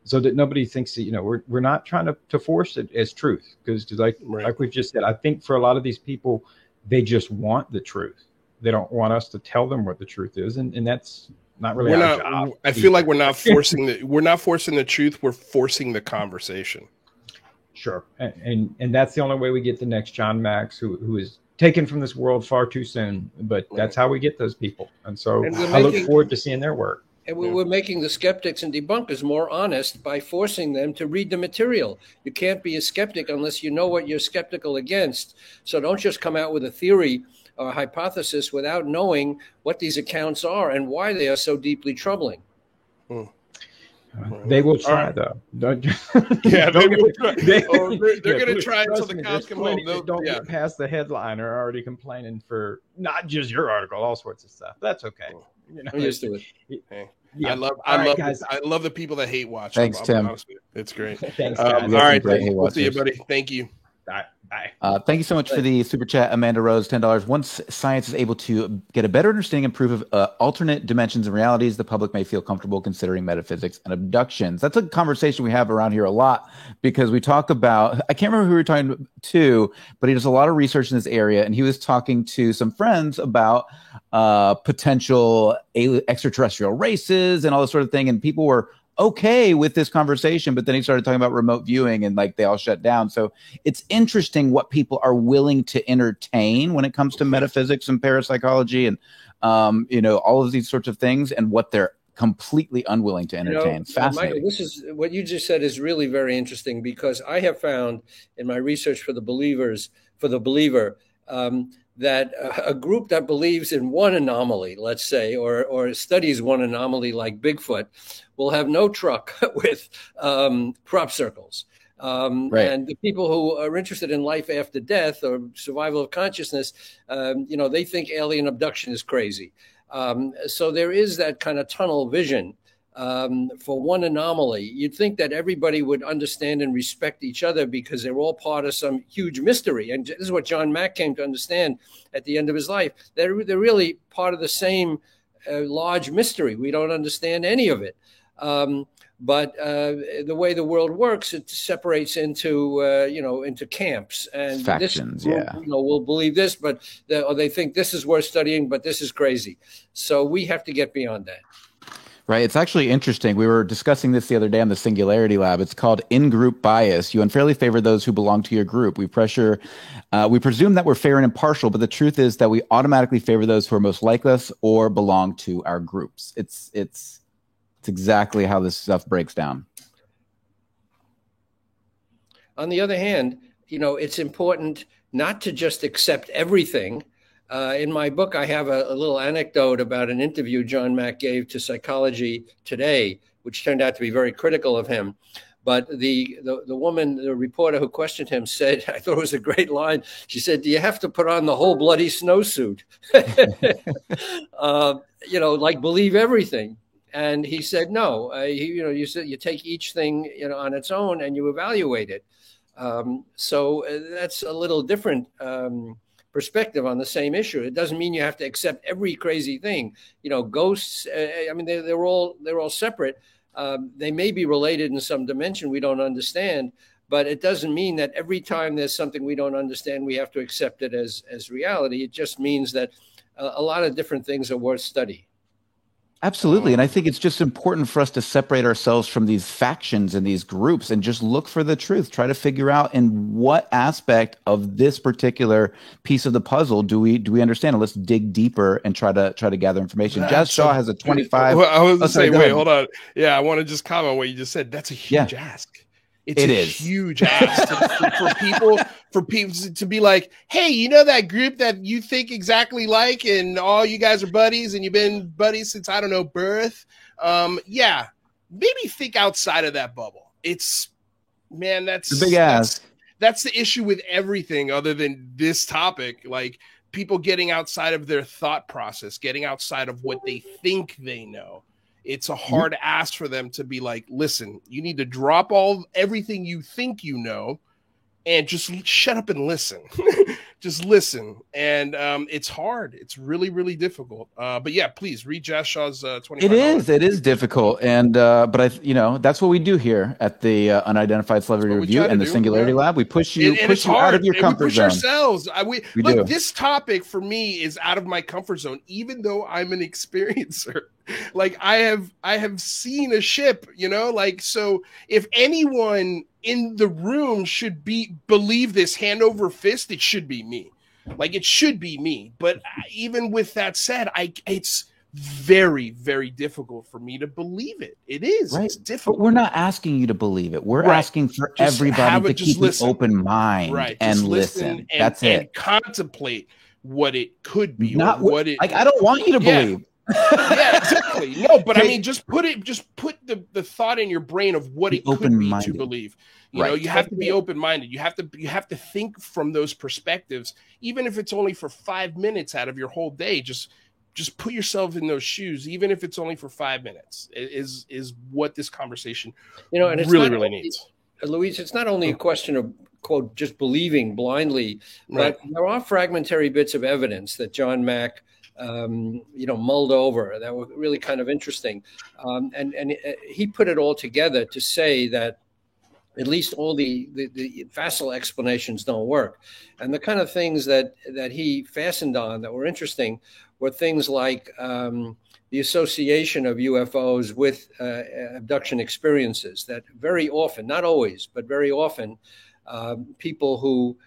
so that nobody thinks that, we're not trying to force it as truth, because like we've just said, I think for a lot of these people, they just want the truth. They don't want us to tell them what the truth is, and that's not really our job. I feel like we're not forcing the truth. We're forcing the conversation. Sure. And that's the only way we get the next John Max, who is taken from this world far too soon. But that's how we get those people. And so I look forward to seeing their work. And we're making the skeptics and debunkers more honest by forcing them to read the material. You can't be a skeptic unless you know what you're skeptical against. So don't just come out with a theory or a hypothesis without knowing what these accounts are and why they are so deeply troubling. They will try, though. Don't you? Yeah, they will try. They're going to try until the cows come home. Don't get past the headline are already complaining for not just your article, all sorts of stuff. That's okay. I'm used to it. Hey. Yeah. I love the people that hate watch. Thanks, Tim. It's great. Thanks, guys. All right, we'll see you, buddy. Thank you. Bye. Thank you so much for the super chat, Amanda Rose, $10. Once science is able to get a better understanding and proof of alternate dimensions and realities, the public may feel comfortable considering metaphysics and abductions. That's a conversation we have around here a lot, because we talk about, I can't remember who we were talking to, but he does a lot of research in this area, and he was talking to some friends about potential extraterrestrial races and all this sort of thing, and people were okay with this conversation, but then he started talking about remote viewing, and they all shut down. So it's interesting what people are willing to entertain when it comes to metaphysics and parapsychology and all of these sorts of things, and what they're completely unwilling to entertain. Fascinating. Michael, this is what you just said is really very interesting, because I have found in my research for the believer, that a group that believes in one anomaly, let's say, or studies one anomaly like Bigfoot, will have no truck with crop circles. And the people who are interested in life after death or survival of consciousness, they think alien abduction is crazy. So there is that kind of tunnel vision for one anomaly. You'd think that everybody would understand and respect each other because they're all part of some huge mystery. And this is what John Mack came to understand at the end of his life. They're really part of the same large mystery. We don't understand any of it. But the way the world works, it separates into camps and factions. This group, will believe this, but they think this is worth studying, but this is crazy. So we have to get beyond that. Right. It's actually interesting. We were discussing this the other day on the Singularity Lab. It's called in-group bias. You unfairly favor those who belong to your group. We presume that we're fair and impartial, but the truth is that we automatically favor those who are most like us or belong to our groups. It's exactly how this stuff breaks down. On the other hand, it's important not to just accept everything. In my book, I have a little anecdote about an interview John Mack gave to Psychology Today, which turned out to be very critical of him. But the woman, the reporter who questioned him, said, I thought it was a great line. She said, "Do you have to put on the whole bloody snowsuit? Believe everything?" And he said, "No. You said you take each thing on its own and you evaluate it." So that's a little different perspective on the same issue. It doesn't mean you have to accept every crazy thing. Ghosts. They're all separate. They may be related in some dimension we don't understand, but it doesn't mean that every time there's something we don't understand, we have to accept it as reality. It just means that a lot of different things are worth study. Absolutely. And I think it's just important for us to separate ourselves from these factions and these groups and just look for the truth. Try to figure out in what aspect of this particular piece of the puzzle do we understand? And let's dig deeper and try to gather information. Jazz Shaw has a 25. Well, I was saying, wait, hold on. Yeah, I want to just comment on what you just said. That's a huge ask. It's a huge ask for people to be like, hey, you know that group that you think exactly like, and all you guys are buddies, and you've been buddies since, I don't know, birth. Yeah, maybe think outside of that bubble. It's, man, that's the big ask. That's the issue with everything other than this topic. Like, people getting outside of their thought process, getting outside of what they think they know. It's a hard ask for them to be like, listen, you need to drop everything you think you know and just shut up and listen. Just listen. And it's hard. It's really, really difficult. But yeah, please read Jazz Shaw's 25. It is difficult. And but that's what we do here at the Unidentified Celebrity Review and the Singularity Lab. We push you out of your comfort zone. Ourselves. This topic for me is out of my comfort zone, even though I'm an experiencer. Like, I have seen a ship, so if anyone in the room should believe this hand over fist, it should be me. Like, it should be me. But even with that said, it's very, very difficult for me to believe it. It is. Right. It's difficult. But we're not asking you to believe it. We're asking for everybody to keep an open mind and listen. That's it. And contemplate what it could be. Not what it. Like, I don't want you to believe. Yeah, exactly. No, but I mean, just put the thought in your brain of what it could be to believe. You have to be open-minded. You have to think from those perspectives, even if it's only for 5 minutes out of your whole day. Just put yourself in those shoes, even if it's only for 5 minutes. Is what this conversation and it's really needs. Luis, it's not only a question of, quote, just believing blindly, but there are fragmentary bits of evidence that John Mack mulled over that were really kind of interesting. And he put it all together to say that at least all the facile explanations don't work. And the kind of things that he fastened on that were interesting were things like the association of UFOs with abduction experiences, that very often, not always, but very often, people who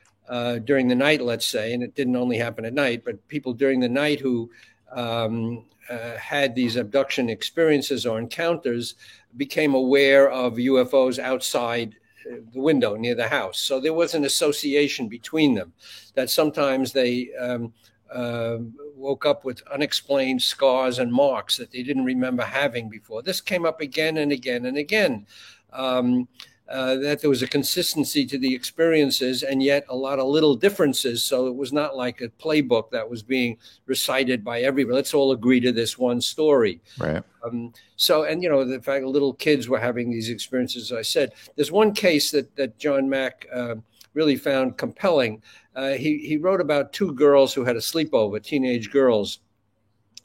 during the night, let's say, and it didn't only happen at night, but people during the night who had these abduction experiences or encounters became aware of UFOs outside the window near the house. So there was an association between them, that sometimes they woke up with unexplained scars and marks that they didn't remember having before. This came up again and again and again. That there was a consistency to the experiences and yet a lot of little differences. So it was not like a playbook that was being recited by everybody. Let's all agree to this one story. Right. The fact that little kids were having these experiences, as I said, there's one case that John Mack really found compelling. He wrote about two girls who had a sleepover, teenage girls.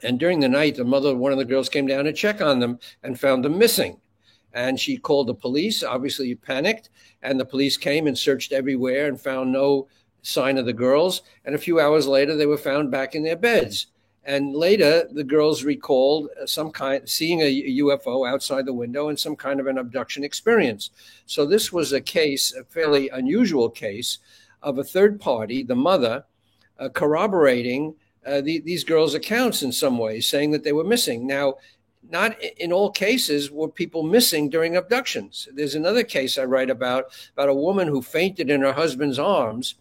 And during the night, the mother of one of the girls came down to check on them and found them missing. And she called the police, obviously panicked, and the police came and searched everywhere and found no sign of the girls. And a few hours later, they were found back in their beds. And later, the girls recalled seeing a UFO outside the window and some kind of an abduction experience. So this was a case, a fairly unusual case, of a third party, the mother, corroborating these girls' accounts in some ways, saying that they were missing. Now, not in all cases were people missing during abductions. There's another case I write about a woman who fainted in her husband's arms.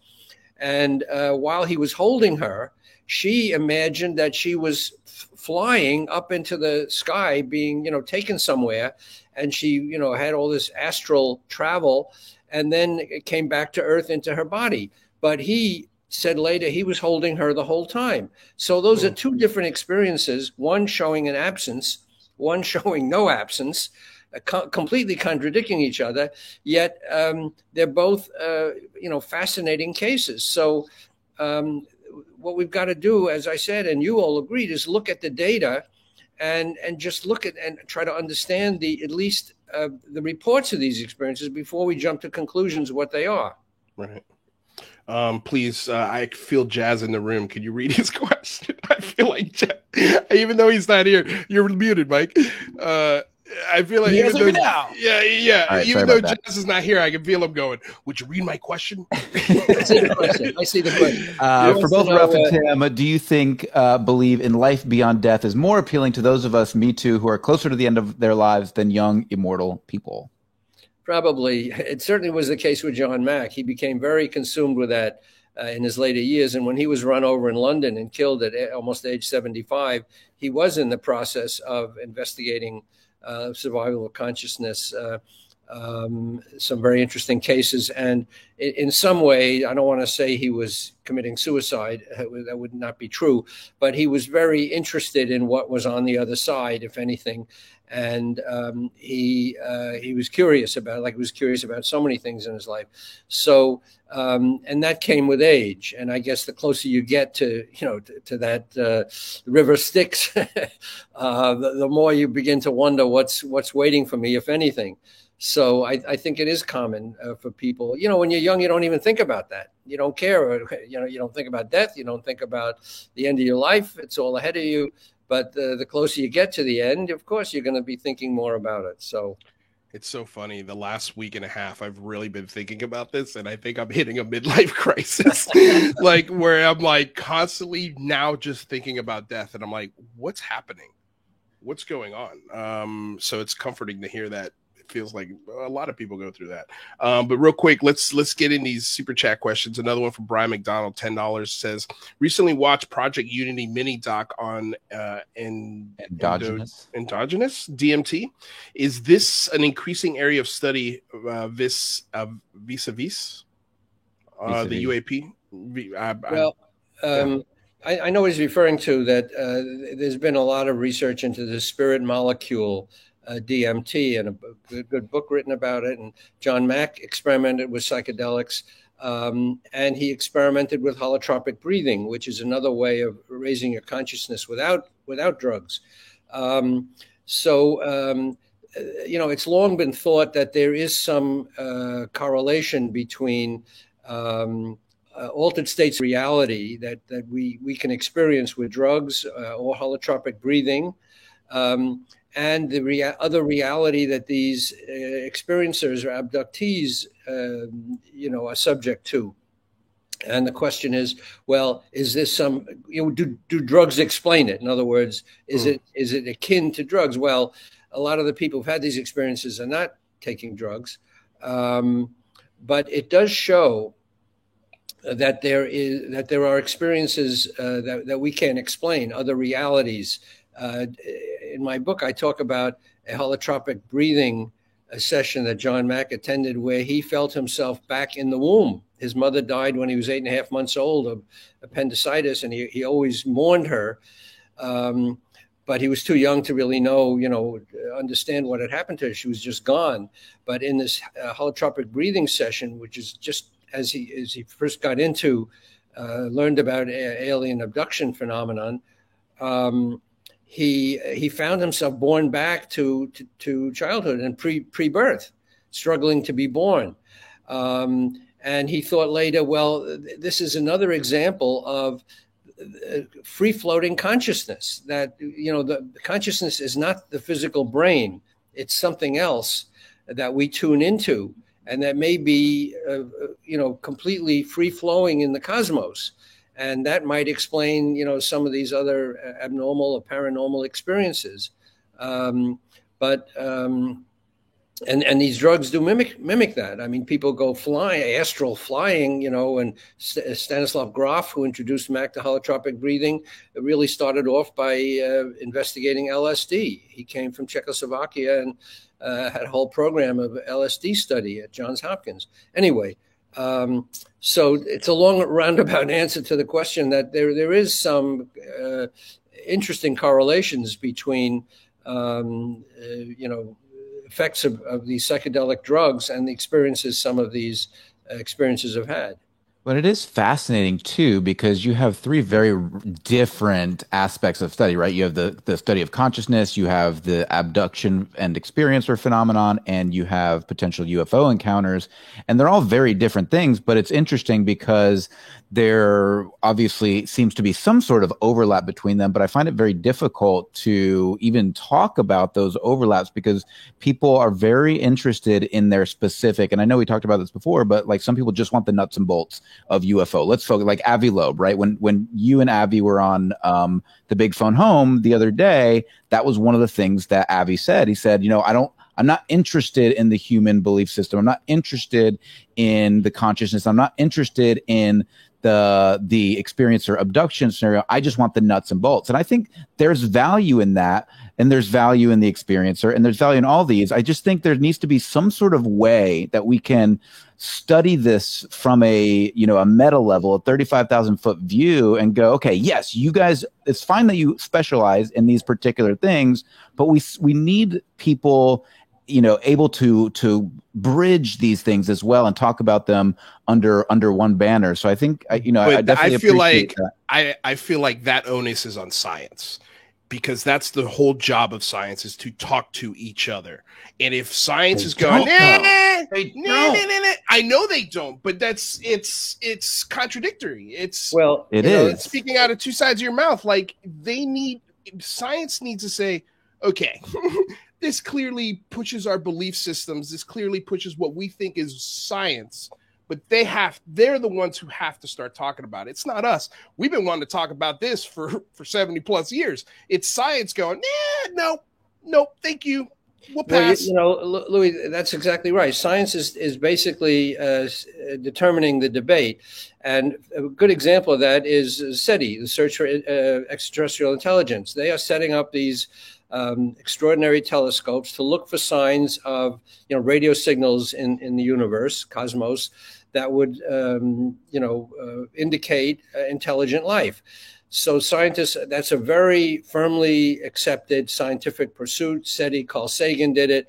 And while he was holding her, she imagined that she was flying up into the sky, being, taken somewhere. And she, had all this astral travel and then it came back to earth into her body. But he said later he was holding her the whole time. So those are two different experiences, one showing an absence, one showing no absence, completely contradicting each other, yet they're both, fascinating cases. So what we've got to do, as I said, and you all agreed, is look at the data and just look at and try to understand at least the reports of these experiences before we jump to conclusions of what they are. Right. Please, I feel Jazz in the room. Can you read his question? I feel like Jazz, even though he's not here, you're muted, Mike. I feel like even though, yeah. Right, even though Jazz is not here, I can feel him going, would you read my question? I see the question. For both Ralph and Tim, do you think believe in life beyond death is more appealing to those of us, me too, who are closer to the end of their lives than young, immortal people? Probably. It certainly was the case with John Mack. He became very consumed with that in his later years. And when he was run over in London and killed at almost age 75, he was in the process of investigating survival of consciousness, some very interesting cases. And in some way, I don't want to say he was committing suicide. That would not be true. But he was very interested in what was on the other side, if anything. And he was curious about, like he was curious about so many things in his life. So, and that came with age. And I guess the closer you get to that river Styx, the more you begin to wonder what's waiting for me, if anything. So I think it is common for people. When you're young, you don't even think about that. You don't care. You don't think about death. You don't think about the end of your life. It's all ahead of you. But the closer you get to the end, of course, you're going to be thinking more about it. So it's so funny. The last week and a half, I've really been thinking about this, and I think I'm hitting a midlife crisis, like where I'm like constantly now just thinking about death, and I'm like, what's happening? What's going on? So it's comforting to hear that. Feels like a lot of people go through that. But real quick, let's get in these super chat questions. Another one from Brian McDonald, $10, says, recently watched Project Unity mini doc on endogenous DMT. Is this an increasing area of study vis-a-vis the UAP? I know what he's referring to, that there's been a lot of research into the spirit molecule, DMT, and a good book written about it. And John Mack experimented with psychedelics, and he experimented with holotropic breathing, which is another way of raising your consciousness without drugs. It's long been thought that there is some correlation between altered states of reality that we can experience with drugs or holotropic breathing. And the other reality that these experiencers or abductees, are subject to. And the question is, well, is this do drugs explain it? In other words, is it akin to drugs? Well, a lot of the people who've had these experiences are not taking drugs, but it does show that there are experiences that we can't explain, other realities. In my book, I talk about a holotropic breathing session that John Mack attended, where he felt himself back in the womb. His mother died when he was 8.5 months old of appendicitis, and he always mourned her. But he was too young to really understand what had happened to her. She was just gone. But in this holotropic breathing session, which is just as he first got into, learned about alien abduction phenomenon, he found himself born back to childhood and pre-birth, struggling to be born. And he thought later, well, this is another example of free-floating consciousness, that, the consciousness is not the physical brain. It's something else that we tune into, and that may be, completely free-flowing in the cosmos. And that might explain, some of these other abnormal or paranormal experiences. And these drugs do mimic that. I mean, people go astral flying, and Stanislav Grof, who introduced Mack to holotropic breathing, really started off by investigating LSD. He came from Czechoslovakia and had a whole program of LSD study at Johns Hopkins. Anyway, so it's a long roundabout answer to the question that there is some interesting correlations between, effects of these psychedelic drugs and the experiences some of these experiences have had. But it is fascinating too, because you have three very different aspects of study, right? You have the study of consciousness, you have the abduction and experiencer phenomenon, and you have potential UFO encounters. And they're all very different things, but it's interesting because there obviously seems to be some sort of overlap between them, but I find it very difficult to even talk about those overlaps because people are very interested in their specific, and I know we talked about this before, but like some people just want the nuts and bolts of UFO. Let's focus, like Avi Loeb, right? When you and Avi were on the Big Phone Home the other day, that was one of the things that Avi said. He said, I'm not interested in the human belief system. I'm not interested in the consciousness. I'm not interested in the experiencer abduction scenario. I just want the nuts and bolts. And I think there's value in that, and there's value in the experiencer, and there's value in all these. I just think there needs to be some sort of way that we can study this from a meta level, a 35,000 foot view, and go, okay, yes, you guys, it's fine that you specialize in these particular things, but we need people able to bridge these things as well and talk about them under one banner. So I think I definitely feel appreciate like I feel like that onus is on science, because that's the whole job of science, is to talk to each other. And if science is going, I know they don't, but it's contradictory. It's speaking out of two sides of your mouth. Like science needs to say, okay, this clearly pushes our belief systems. This clearly pushes what we think is science, but they're the ones who have to start talking about it. It's not us. We've been wanting to talk about this for 70 plus years. It's science going, no, thank you. We'll pass. Louis, that's exactly right. Science is basically determining the debate. And a good example of that is SETI, the Search for Extraterrestrial Intelligence. They are setting up these extraordinary telescopes to look for signs of radio signals in the universe, cosmos, that would indicate intelligent life. So scientists, that's a very firmly accepted scientific pursuit. SETI, Carl Sagan did it,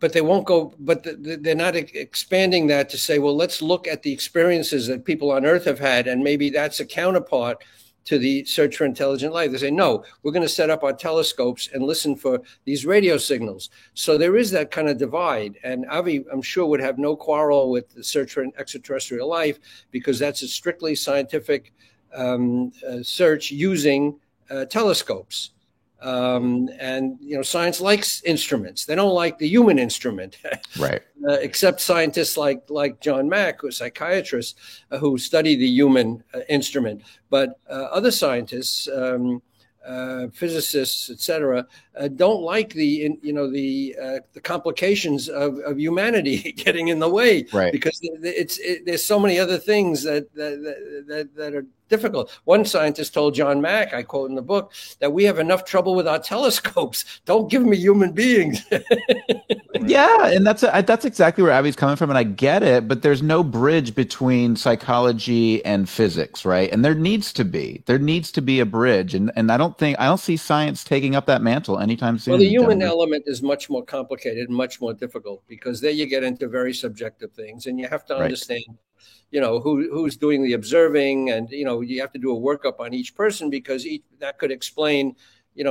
but they won't go. But they're not expanding that to say, well, let's look at the experiences that people on Earth have had, and maybe that's a counterpart to the search for intelligent life. They say, no, we're going to set up our telescopes and listen for these radio signals. So there is that kind of divide. And Avi, I'm sure, would have no quarrel with the search for extraterrestrial life, because that's a strictly scientific search using telescopes. And science likes instruments. They don't like the human instrument, right? Except scientists like John Mack, who's a psychiatrist, who study the human instrument. But other scientists, physicists, etc., don't like the complications of humanity getting in the way, right? Because there's so many other things that are difficult. One scientist told John Mack, I quote in the book, that we have enough trouble with our telescopes. Don't give me human beings. Yeah, and that's exactly where Abby's coming from, and I get it. But there's no bridge between psychology and physics, right? And there needs to be a bridge, and I don't see science taking up that mantle anytime soon. Well, the human element is much more complicated and much more difficult, because there you get into very subjective things, and you have to understand, who's doing the observing, and you have to do a workup on each person, because that could explain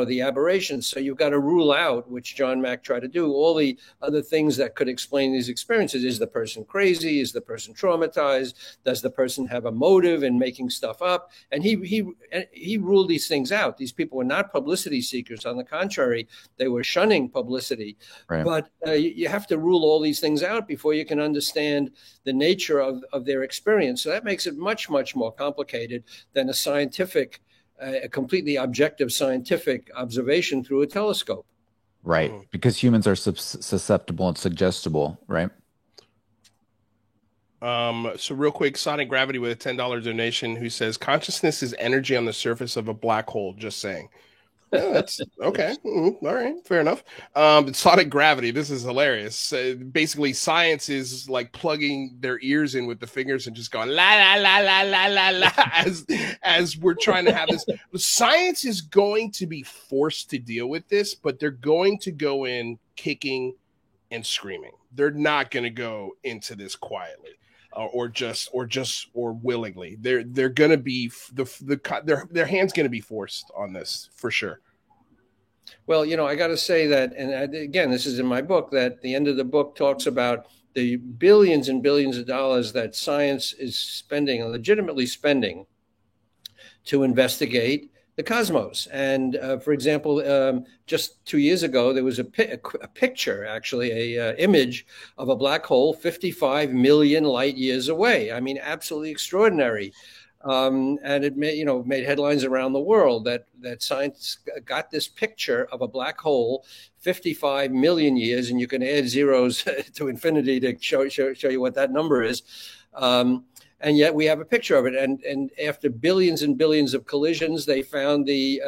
the aberrations. So you've got to rule out, which John Mack tried to do, all the other things that could explain these experiences. Is the person crazy? Is the person traumatized? Does the person have a motive in making stuff up? And he ruled these things out. These people were not publicity seekers. On the contrary, they were shunning publicity. Right. But you have to rule all these things out before you can understand the nature of their experience. So that makes it much, much more complicated than a completely objective scientific observation through a telescope. Right, because humans are susceptible and suggestible, right? So real quick, Sonic Gravity with a $10 donation, who says consciousness is energy on the surface of a black hole. Just saying. Yeah, that's okay. All right, fair enough. Sonic Gravity, this is hilarious. Basically, science is like plugging their ears in with the fingers and just going la la la la la la la as we're trying to have this. Science is going to be forced to deal with this, but they're going to go in kicking and screaming. They're not going to go into this quietly or willingly. They're going to be their hands going to be forced on this for sure. Well, I got to say that, and again, this is in my book, that the end of the book talks about the billions and billions of dollars that science is spending, legitimately spending, to investigate the cosmos. And for example, just 2 years ago, there was a picture, actually, a image of a black hole 55 million light years away. I mean, absolutely extraordinary. And it made headlines around the world that science got this picture of a black hole 55 million years, and you can add zeros to infinity to show you what that number is. And yet we have a picture of it. And after billions and billions of collisions, they found the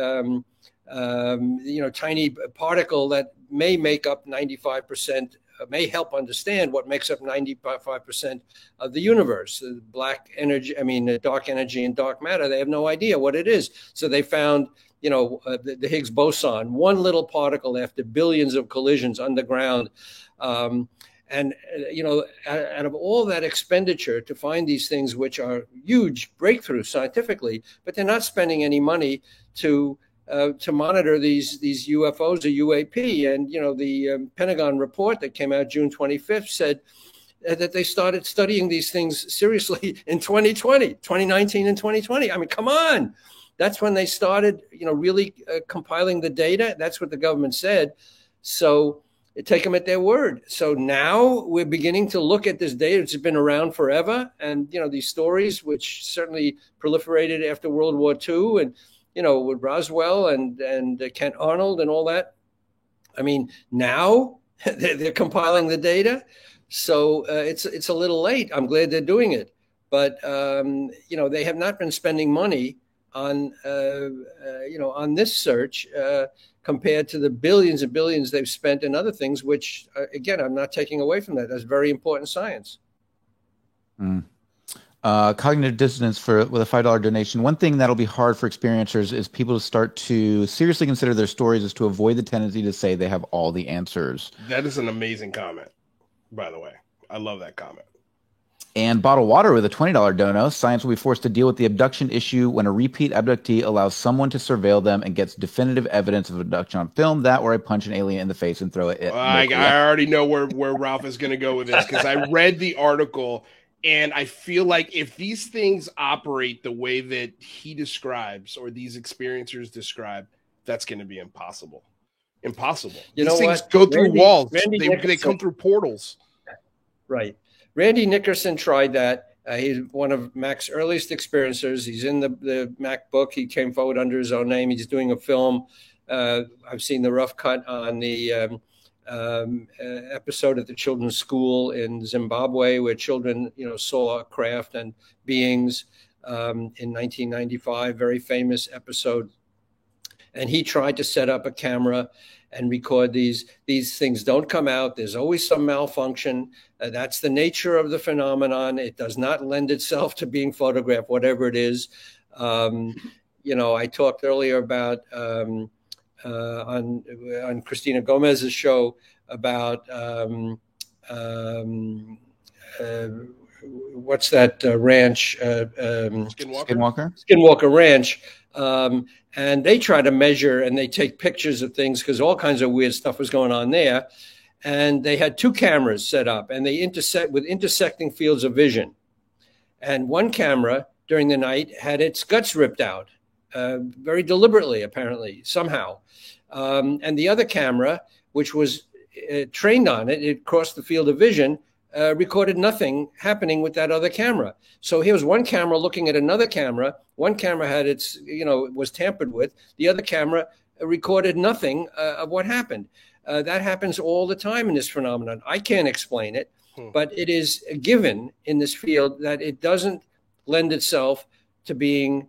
tiny particle that may make up 95%. May help understand what makes up 95% of the universe. The dark energy and dark matter, they have no idea what it is. So they found, the Higgs boson, one little particle after billions of collisions underground. Out of all that expenditure to find these things, which are huge breakthroughs scientifically, but they're not spending any money to monitor these UFOs or UAP. And, the Pentagon report that came out June 25th said that they started studying these things seriously in 2019 and 2020. I mean, come on. That's when they started, really compiling the data. That's what the government said. So take them at their word. So now we're beginning to look at this data. It's been around forever. And, these stories, which certainly proliferated after World War II and, with Roswell and Kent Arnold and all that. I mean, now they're compiling the data. So it's a little late. I'm glad they're doing it. But, they have not been spending money on this search compared to the billions and billions they've spent in other things, which, again, I'm not taking away from that. That's very important science. Mm. Cognitive dissonance with a $5 donation. One thing that'll be hard for experiencers is people to start to seriously consider their stories is to avoid the tendency to say they have all the answers. That is an amazing comment, by the way. I love that comment. And Bottled Water with a $20 dono. Science will be forced to deal with the abduction issue when a repeat abductee allows someone to surveil them and gets definitive evidence of abduction on film. That or I punch an alien in the face and throw it. I already know where Ralph is going to go with this because I read the article. And I feel like if these things operate the way that he describes or these experiencers describe, that's going to be impossible. Impossible. These things go through walls. They come through portals. Right. Randy Nickerson tried that. He's one of Mac's earliest experiencers. He's in the Mac book. He came forward under his own name. He's doing a film. I've seen the rough cut on the episode at the children's school in Zimbabwe where children, saw craft and beings in 1995, very famous episode. And he tried to set up a camera and record these things. Don't come out. There's always some malfunction. That's the nature of the phenomenon. It does not lend itself to being photographed, whatever it is. I talked earlier about on Christina Gomez's show about what's that ranch? Skinwalker Ranch. And they try to measure and they take pictures of things because all kinds of weird stuff was going on there. And they had two cameras set up and they intersect with intersecting fields of vision. And one camera during the night had its guts ripped out. Very deliberately, apparently, somehow. And the other camera, which was trained on it crossed the field of vision, recorded nothing happening with that other camera. So here was one camera looking at another camera. One camera had its, was tampered with. The other camera recorded nothing of what happened. That happens all the time in this phenomenon. I can't explain it, but it is a given in this field that it doesn't lend itself to being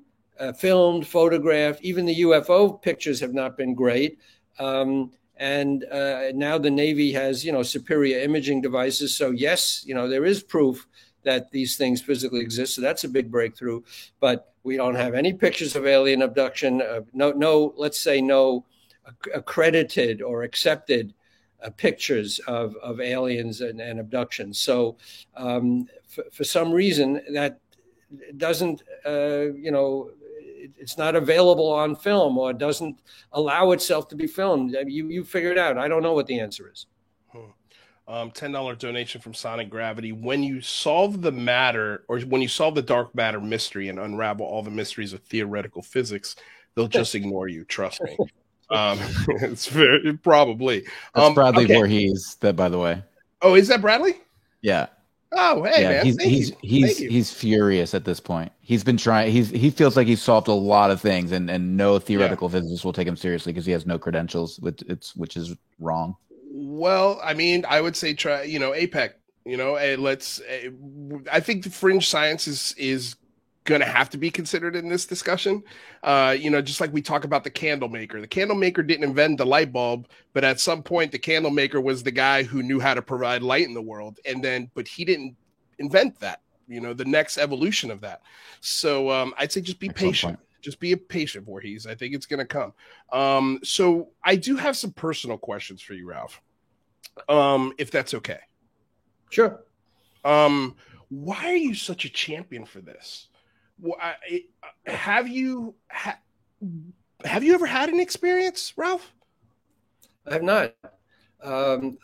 filmed, photographed. Even the UFO pictures have not been great. And now the Navy has, superior imaging devices. So yes, there is proof that these things physically exist. So that's a big breakthrough. But we don't have any pictures of alien abduction. No, let's say no accredited or accepted pictures of aliens and abductions. So for some reason that doesn't, it's not available on film, or doesn't allow itself to be filmed. You figure it out. I don't know what the answer is. $10 donation from Sonic Gravity. When you solve the matter, or when you solve the dark matter mystery and unravel all the mysteries of theoretical physics, they'll just ignore you. Trust me. It's very probably. That's Bradley Voorhees, that, by the way. Oh, is that Bradley? Yeah. Oh, hey, man. He's furious at this point. He's been trying. He feels like he's solved a lot of things, and no theoretical physicist will take him seriously because he has no credentials, which is wrong. Well, I mean, I would say try, APEC. I think the fringe science is going to have to be considered in this discussion. Just like we talk about the candle maker. The candle maker didn't invent the light bulb, but at some point the candle maker was the guy who knew how to provide light in the world. But he didn't invent that, the next evolution of that. So I'd say just be patient. Just be patient, Voorhees. I think it's going to come. So I do have some personal questions for you, Ralph, if that's okay. Sure. Why are you such a champion for this? Have you ever had an experience, Ralph? I have not.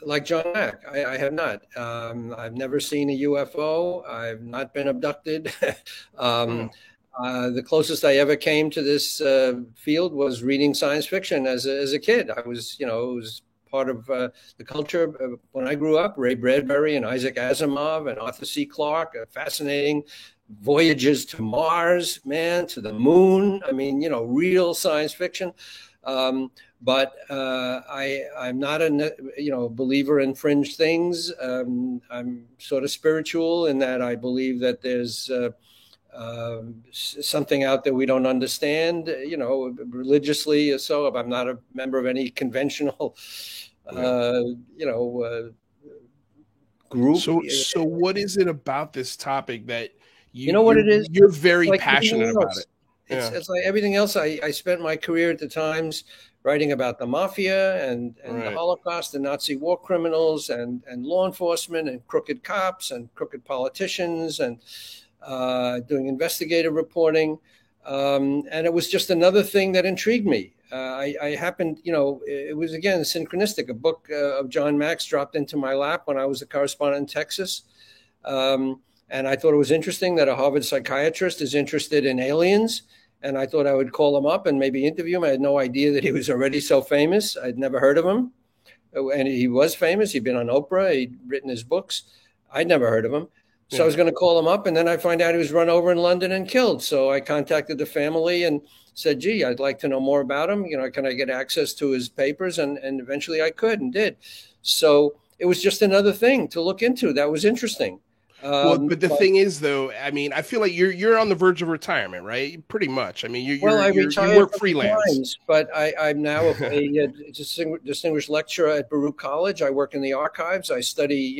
Like John Mack, I have not. I've never seen a UFO. I've not been abducted. The closest I ever came to this field was reading science fiction as a kid. I was, it was part of the culture when I grew up. Ray Bradbury and Isaac Asimov and Arthur C. Clarke, fascinating voyages to Mars, to the moon. I mean, real science fiction. But I'm not a believer in fringe things. I'm sort of spiritual in that I believe that there's something out there we don't understand, religiously. So I'm not a member of any conventional, group. So what is it about this topic that what it is? You're very passionate about it. It's like everything else. I spent my career at the Times writing about the mafia and the Holocaust and Nazi war criminals and law enforcement and crooked cops and crooked politicians and doing investigative reporting. And it was just another thing that intrigued me. I happened, it was, again, synchronistic. A book of John Mack's dropped into my lap when I was a correspondent in Texas. And I thought it was interesting that a Harvard psychiatrist is interested in aliens. And I thought I would call him up and maybe interview him. I had no idea that he was already so famous. I'd never heard of him. And he was famous. He'd been on Oprah. He'd written his books. I'd never heard of him. So I was going to call him up, and then I find out he was run over in London and killed. So I contacted the family and said, gee, I'd like to know more about him. Can I get access to his papers? And eventually I could and did. So it was just another thing to look into. That was interesting. But the thing is, though, I mean, I feel like you're on the verge of retirement, right? Pretty much. I mean, you work freelance. But I'm now a distinguished lecturer at Baruch College. I work in the archives. I study,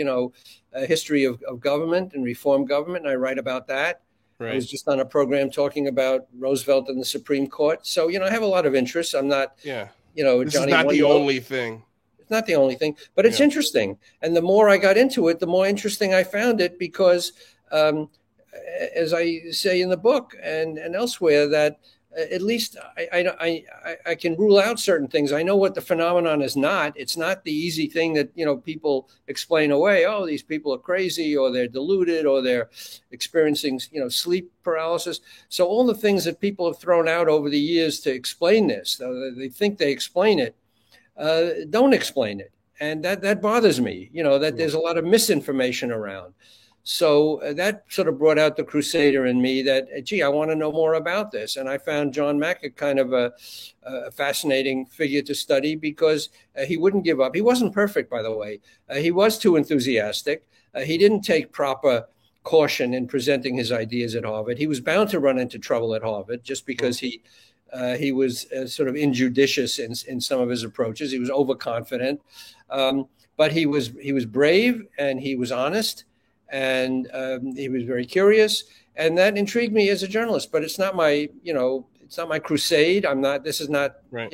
a history of government and reform government, and I write about that. Right. I was just on a program talking about Roosevelt and the Supreme Court. So, I have a lot of interests. I'm not, this Johnny is not the only thing. Not the only thing, but it's interesting. And the more I got into it, the more interesting I found it because, as I say in the book and elsewhere, that at least I can rule out certain things. I know what the phenomenon is not. It's not the easy thing that, people explain away. Oh, these people are crazy, or they're deluded, or they're experiencing, sleep paralysis. So all the things that people have thrown out over the years to explain this, they think they explain it. Don't explain it. And that bothers me, that there's a lot of misinformation around. So that sort of brought out the crusader in me that, gee, I want to know more about this. And I found John Mack a kind of a fascinating figure to study because he wouldn't give up. He wasn't perfect, by the way. He was too enthusiastic. He didn't take proper caution in presenting his ideas at Harvard. He was bound to run into trouble at Harvard just because he was sort of injudicious in some of his approaches. He was overconfident, but he was brave and he was honest, and he was very curious, and that intrigued me as a journalist. But it's not my, it's not my crusade. This is not, right.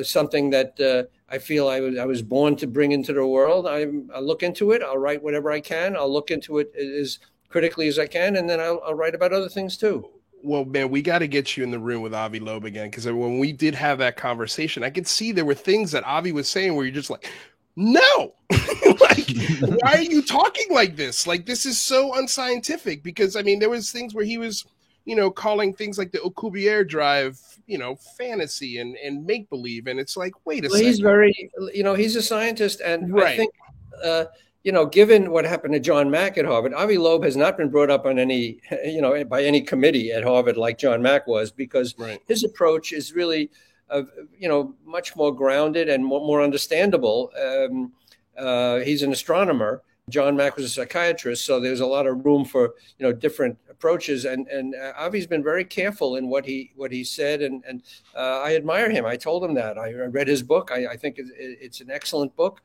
Something that I feel I was born to bring into the world. I'll look into it. I'll write whatever I can. I'll look into it as critically as I can, and then I'll write about other things too. Well, man, we got to get you in the room with Avi Loeb again, because when we did have that conversation, I could see there were things that Avi was saying where you're just like, no, like, why are you talking like this? Like, this is so unscientific. Because, I mean, there was things where he was, calling things like the Alcubierre drive, fantasy and make-believe. And it's like, wait a second. He's very, he's a scientist. And right. I think, given what happened to John Mack at Harvard, Avi Loeb has not been brought up on any, by any committee at Harvard like John Mack was, because his approach is really, much more grounded and more understandable. He's an astronomer. John Mack was a psychiatrist, so there's a lot of room for different approaches. And Avi's been very careful in what he said, and I admire him. I told him that. I read his book. I think it's an excellent book.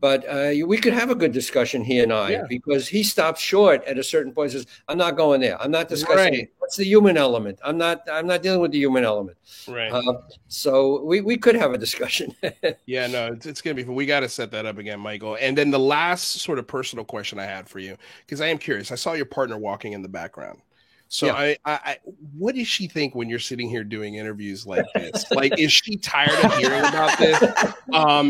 But we could have a good discussion, he and I, because he stopped short at a certain point. Says, "I'm not going there. I'm not discussing what's the human element. I'm not dealing with the human element." Right. So we could have a discussion. Yeah, no, it's going to be fun. We got to set that up again, Michael. And then the last sort of personal question I had for you, because I am curious. I saw your partner walking in the background. So I what does she think when you're sitting here doing interviews like this? Like, is she tired of hearing about this?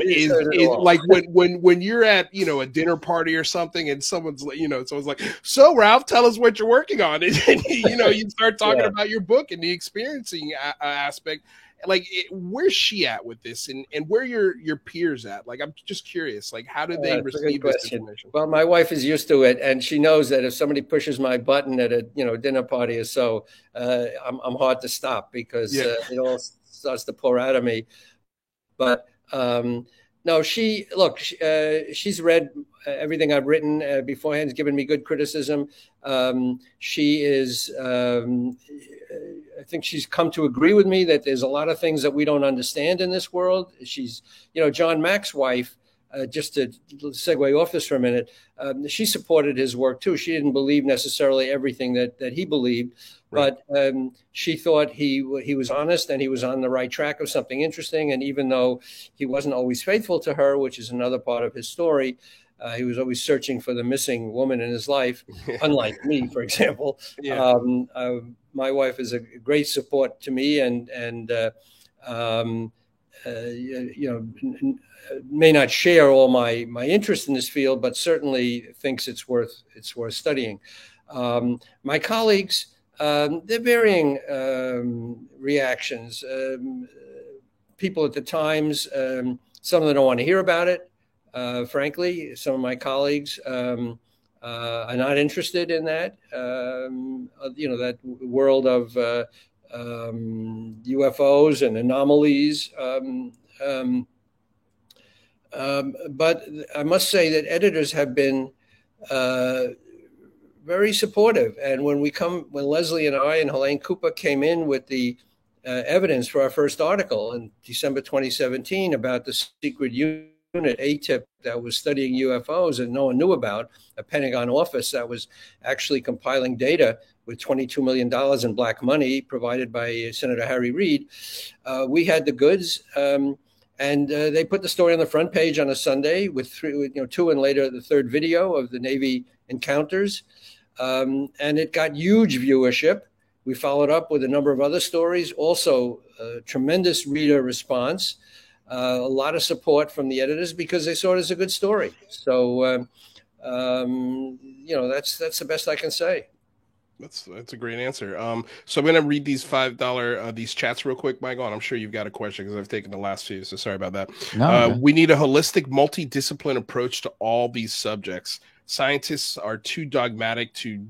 Is like when you're at, a dinner party or something and someone's like, so Ralph, tell us what you're working on. And you start talking about your book and the experiencing aspect. Like, where's she at with this, and where your peers at? Like, I'm just curious, like, how did they receive this information? Well, my wife is used to it, and she knows that if somebody pushes my button at a dinner party or so, I'm hard to stop, because it all starts to pour out of me. But no, she's read everything I've written beforehand, has given me good criticism. She is, I think she's come to agree with me that there's a lot of things that we don't understand in this world. She's, John Mack's wife, just to segue off this for a minute, she supported his work too. She didn't believe necessarily everything that he believed, but she thought he was honest and he was on the right track of something interesting. And even though he wasn't always faithful to her, which is another part of his story, he was always searching for the missing woman in his life, unlike me, for example. My wife is a great support to me, and may not share all my interest in this field, but certainly thinks it's worth studying. My colleagues, they're varying reactions. People at the Times, some of them don't want to hear about it. Frankly, some of my colleagues are not interested in that. That world of UFOs and anomalies. But I must say that editors have been very supportive. And when Leslie and I and Helene Cooper came in with the evidence for our first article in December 2017 about the secret unit ATIP that was studying UFOs and no one knew about, a Pentagon office that was actually compiling data with $22 million in black money provided by Senator Harry Reid, we had the goods. And they put the story on the front page on a Sunday with two and later the third video of the Navy encounters. And it got huge viewership. We followed up with a number of other stories, also tremendous reader response, a lot of support from the editors because they saw it as a good story. So, that's the best I can say. That's a great answer. So I'm going to read these $5 these chats real quick, Michael, and I'm sure you've got a question because I've taken the last few, so sorry about that. No. We need a holistic, multidiscipline approach to all these subjects. Scientists are too dogmatic due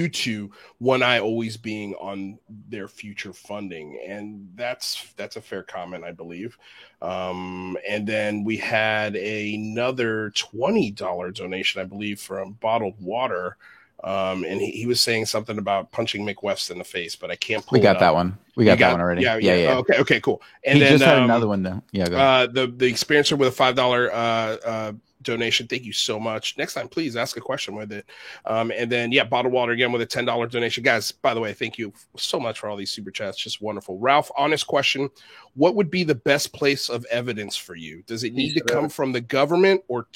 to one eye always being on their future funding, and that's a fair comment, I believe. And then we had another $20 donation, I believe, from Bottled Water. And he was saying something about punching Mick West in the face, but I can't pull it up. That one. We got that one already. Yeah. Okay, cool. And he then just had another one though. Yeah. The experiencer with a $5 donation. Thank you so much. Next time, please ask a question with it. And then, bottled water again with a $10 donation. Guys, by the way, thank you so much for all these super chats. Just wonderful. Ralph, honest question. What would be the best place of evidence for you? Does it need to come from the government or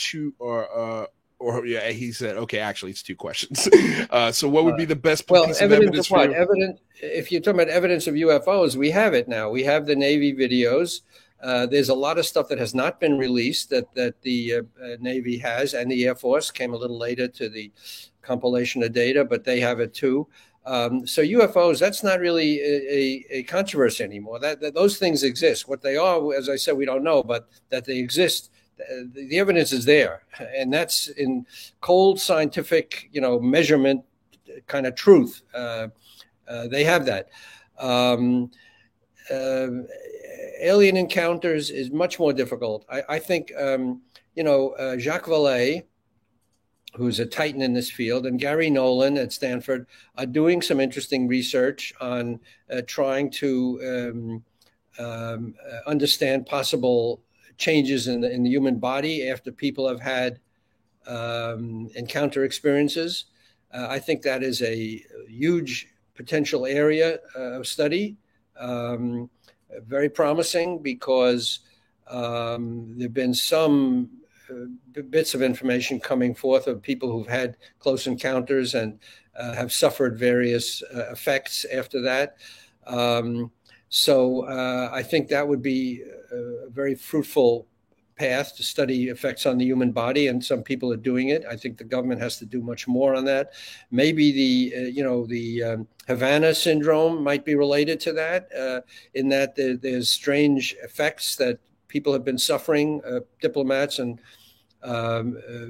he said, okay, actually it's two questions. So what would be the best piece of evidence for you? Evidence, if you're talking about evidence of UFOs, we have it now. We have the Navy videos. There's a lot of stuff that has not been released that the Navy has, and the Air Force came a little later to the compilation of data, but they have it too. So UFOs, that's not really a controversy anymore. That those things exist. What they are, as I said, we don't know, but that they exist. The evidence is there, and that's in cold scientific, measurement kind of truth. They have that. Alien encounters is much more difficult. I think, Jacques Vallée, who's a titan in this field, and Gary Nolan at Stanford are doing some interesting research on trying to understand possible changes in the human body after people have had encounter experiences. I think that is a huge potential area of study. Very promising because there have been some bits of information coming forth of people who've had close encounters and have suffered various effects after that. So I think that would be a very fruitful path to study effects on the human body, and some people are doing it. I think the government has to do much more on that. Maybe the Havana syndrome might be related to that, in that there's strange effects that people have been suffering, diplomats and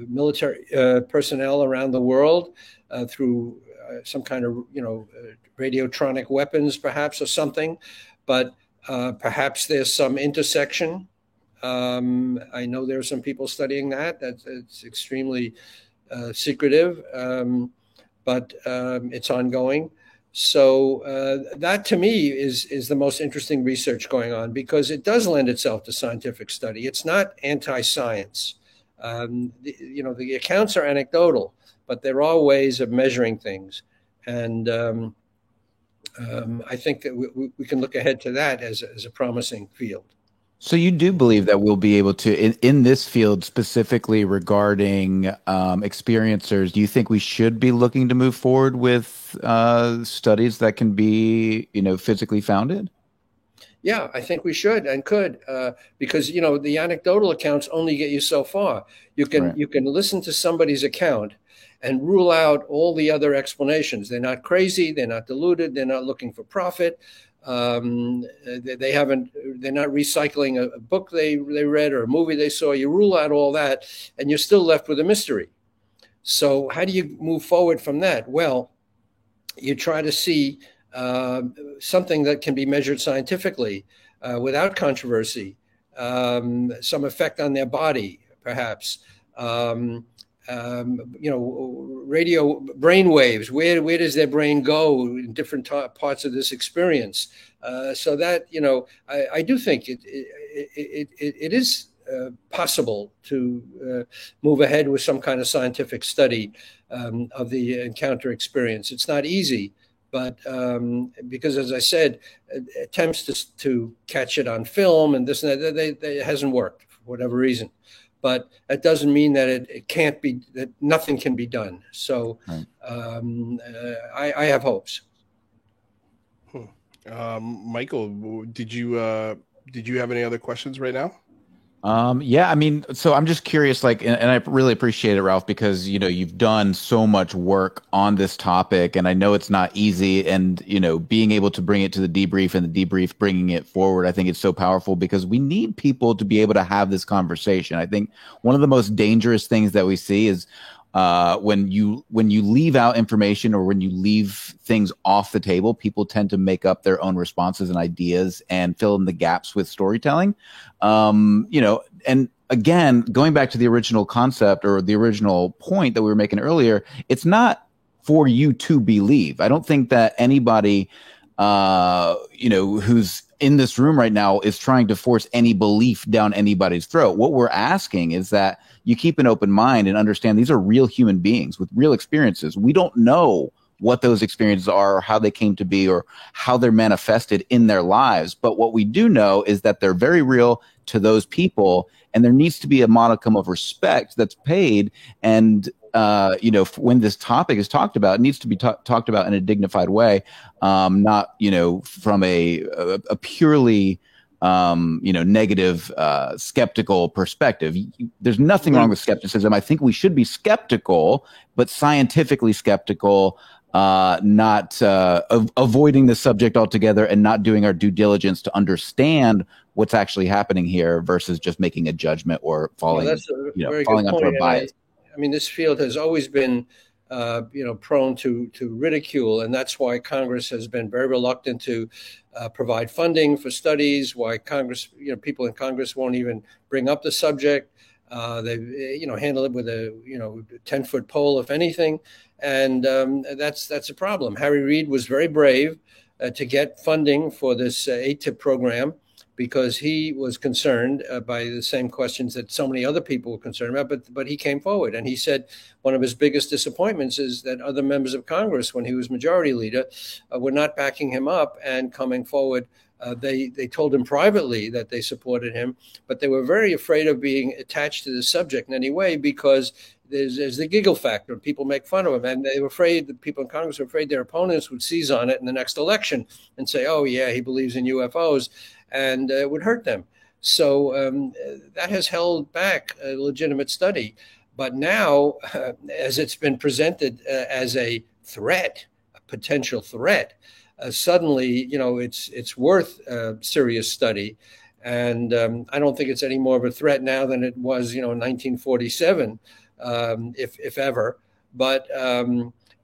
military personnel around the world through some kind of radiotronic weapons, perhaps, or something. But perhaps there's some intersection. I know there are some people studying that. It's extremely secretive, but it's ongoing. So that to me is the most interesting research going on, because it does lend itself to scientific study. It's not anti-science. The accounts are anecdotal, but there are ways of measuring things. And I think that we can look ahead to that as a promising field. So you do believe that we'll be able to, in this field specifically regarding experiencers, do you think we should be looking to move forward with studies that can be, physically founded? Yeah, I think we should and could, because, the anecdotal accounts only get you so far. You can listen to somebody's account and rule out all the other explanations. They're not crazy. They're not deluded. They're not looking for profit. They're not recycling a book they read or a movie they saw. You rule out all that, and you're still left with a mystery. So how do you move forward from that? Well, you try to see something that can be measured scientifically without controversy, some effect on their body, perhaps. Radio brain waves. Where does their brain go in different parts of this experience? So that I do think it is possible to move ahead with some kind of scientific study of the encounter experience. It's not easy, but because, as I said, attempts to catch it on film and this and that, it hasn't worked for whatever reason. But that doesn't mean that it can't be, that nothing can be done. So right. I have hopes. Michael, did you have any other questions right now? Yeah, I mean, so I'm just curious, and I really appreciate it, Ralph, because, you've done so much work on this topic, and I know it's not easy, and, being able to bring it to the debrief and the debrief bringing it forward, I think it's so powerful because we need people to be able to have this conversation. I think one of the most dangerous things that we see is when you leave out information or when you leave things off the table, people tend to make up their own responses and ideas and fill in the gaps with storytelling. And again, going back to the original concept or the original point that we were making earlier, it's not for you to believe. I don't think that anybody, who's in this room right now is trying to force any belief down anybody's throat. What we're asking is that you keep an open mind and understand these are real human beings with real experiences. We don't know what those experiences are, or how they came to be, or how they're manifested in their lives. But what we do know is that they're very real to those people, and there needs to be a modicum of respect that's paid. And when this topic is talked about, it needs to be talked about in a dignified way, not from a purely negative, skeptical perspective. There's nothing wrong with skepticism. I think we should be skeptical, but scientifically skeptical, not avoiding the subject altogether and not doing our due diligence to understand what's actually happening here versus just making a judgment or falling onto a bias. I mean, this field has always been, prone to ridicule, and that's why Congress has been very reluctant to provide funding for studies. Why people in Congress won't even bring up the subject. They, handle it with a 10-foot pole, if anything, and that's a problem. Harry Reid was very brave to get funding for this ATIP program, because he was concerned by the same questions that so many other people were concerned about. But he came forward, and he said one of his biggest disappointments is that other members of Congress, when he was majority leader, were not backing him up and coming forward. They told him privately that they supported him, but they were very afraid of being attached to the subject in any way, because there's the giggle factor. People make fun of him, and they were afraid, the people in Congress were afraid their opponents would seize on it in the next election and say, oh, yeah, he believes in UFOs. And it would hurt them. So that has held back a legitimate study. But now, as it's been presented as a threat, a potential threat, suddenly, it's worth serious study. And I don't think it's any more of a threat now than it was, in 1947, if ever. But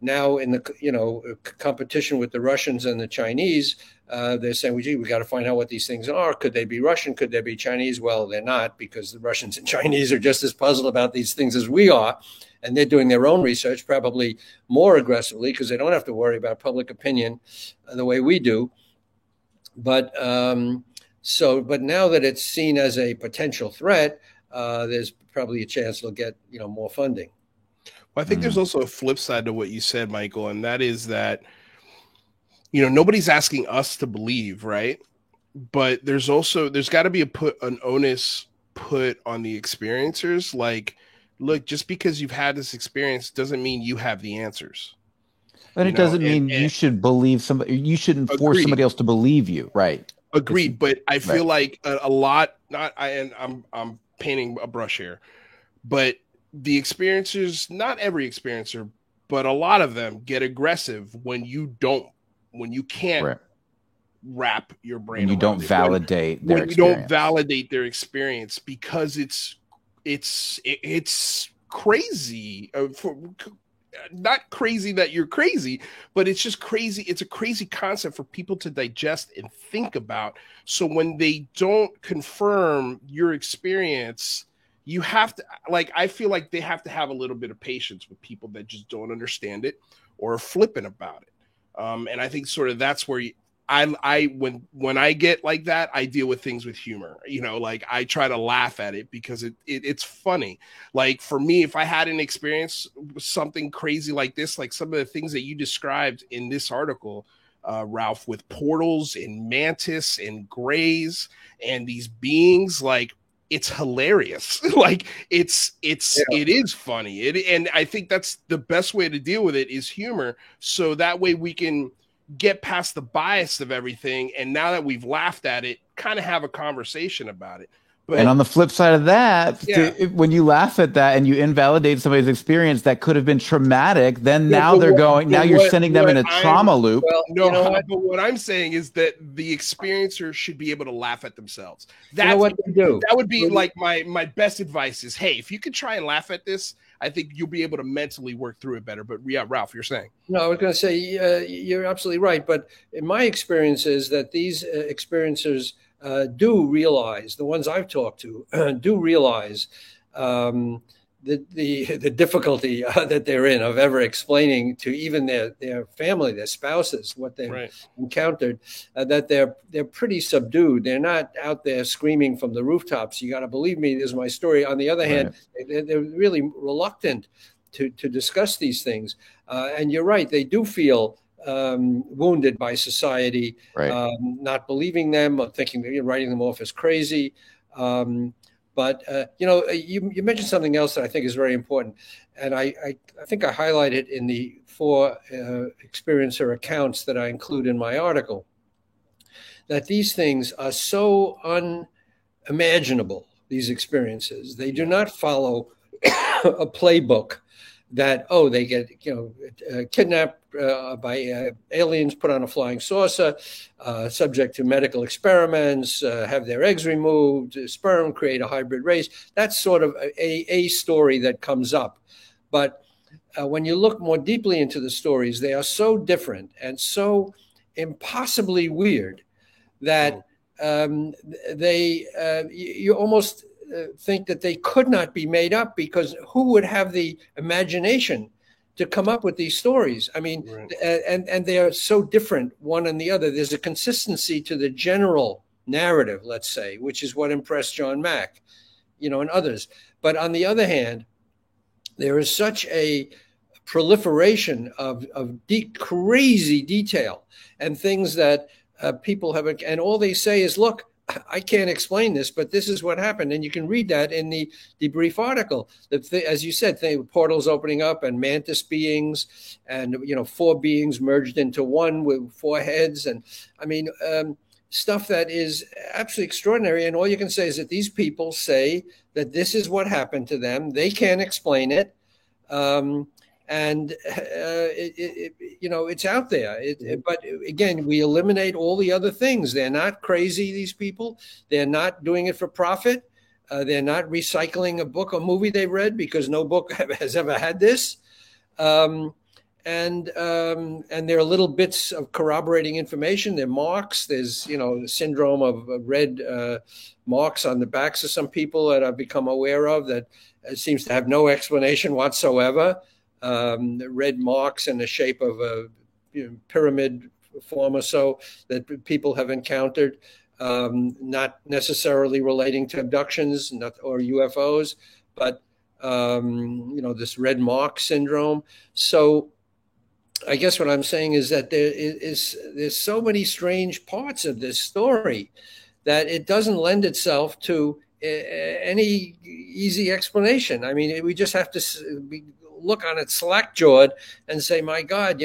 now in the competition with the Russians and the Chinese, they're saying, well, gee, we got to find out what these things are. Could they be Russian? Could they be Chinese? Well, they're not, because the Russians and Chinese are just as puzzled about these things as we are. And they're doing their own research, probably more aggressively, because they don't have to worry about public opinion the way we do. But now that it's seen as a potential threat, there's probably a chance they'll get, more funding. Well, I think there's also a flip side to what you said, Michael, and that is that, nobody's asking us to believe, right? But there's got to be an onus put on the experiencers. Like, look, just because you've had this experience doesn't mean you have the answers. And it doesn't mean you should believe somebody. You shouldn't force somebody else to believe you, right? Agreed. But I feel like a lot. I'm painting a brush here, but the experiencers, not every experiencer, but a lot of them get aggressive when you can't wrap your brain. When you don't validate their experience. When you don't validate their experience, because it's crazy. Not crazy that you're crazy, but it's just crazy. It's a crazy concept for people to digest and think about. So when they don't confirm your experience, you have to, I feel like they have to have a little bit of patience with people that just don't understand it or are flippant about it. And I think sort of that's where when I get like that, I deal with things with humor. I try to laugh at it because it's funny. Like, for me, if I had an experience with something crazy like this, like some of the things that you described in this article, Ralph, with portals and mantis and grays and these beings, like, it's hilarious. Like, it is funny. And I think that's the best way to deal with it is humor. So that way we can get past the bias of everything. And now that we've laughed at it, kind of have a conversation about it. But, and on the flip side of that, when you laugh at that and you invalidate somebody's experience that could have been traumatic, then now you're sending them in a trauma loop. Well, but what I'm saying is that the experiencer should be able to laugh at themselves. That's what they do. That would be like my best advice is, hey, if you could try and laugh at this, I think you'll be able to mentally work through it better. But yeah, Ralph, you're saying. No, I was going to say you're absolutely right. But in my experience is that these experiencers do realize, the ones I've talked to do realize the difficulty that they're in of ever explaining to even their family, their spouses, what they've encountered, that they're pretty subdued. They're not out there screaming from the rooftops. You got to believe me, this is my story. On the other hand, they're really reluctant to discuss these things. And you're right, they do feel wounded by society, not believing them or thinking, writing them off as crazy. But, you mentioned something else that I think is very important. And I think I highlighted in the 4 experiencer accounts that I include in my article, that these things are so unimaginable, these experiences. They do not follow a playbook that, they get, kidnapped by aliens, put on a flying saucer, subject to medical experiments, have their eggs removed, sperm, create a hybrid race. That's sort of a story that comes up. But when you look more deeply into the stories, they are so different and so impossibly weird that you almost think that they could not be made up, because who would have the imagination to come up with these stories? I mean, and they are so different one and the other. There's a consistency to the general narrative, let's say, which is what impressed John Mack, and others. But on the other hand, there is such a proliferation of deep, crazy detail and things that people have, and all they say is, look, I can't explain this, but this is what happened. And you can read that in the debrief article. As you said, portals opening up and mantis beings and, 4 beings merged into one with 4 heads. And I mean, stuff that is absolutely extraordinary. And all you can say is that these people say that this is what happened to them. They can't explain it. It's out there. But again, we eliminate all the other things. They're not crazy, these people. They're not doing it for profit. They're not recycling a book or movie they read, because no book has ever had this. And there are little bits of corroborating information. There are marks. There's, the syndrome of red marks on the backs of some people that I've become aware of that seems to have no explanation whatsoever. Red marks in the shape of a pyramid form or so that people have encountered, not necessarily relating to abductions or UFOs, but this red mark syndrome. So I guess what I'm saying is that there's so many strange parts of this story that it doesn't lend itself to any easy explanation. I mean, we just have to look on it slack-jawed and say, my God,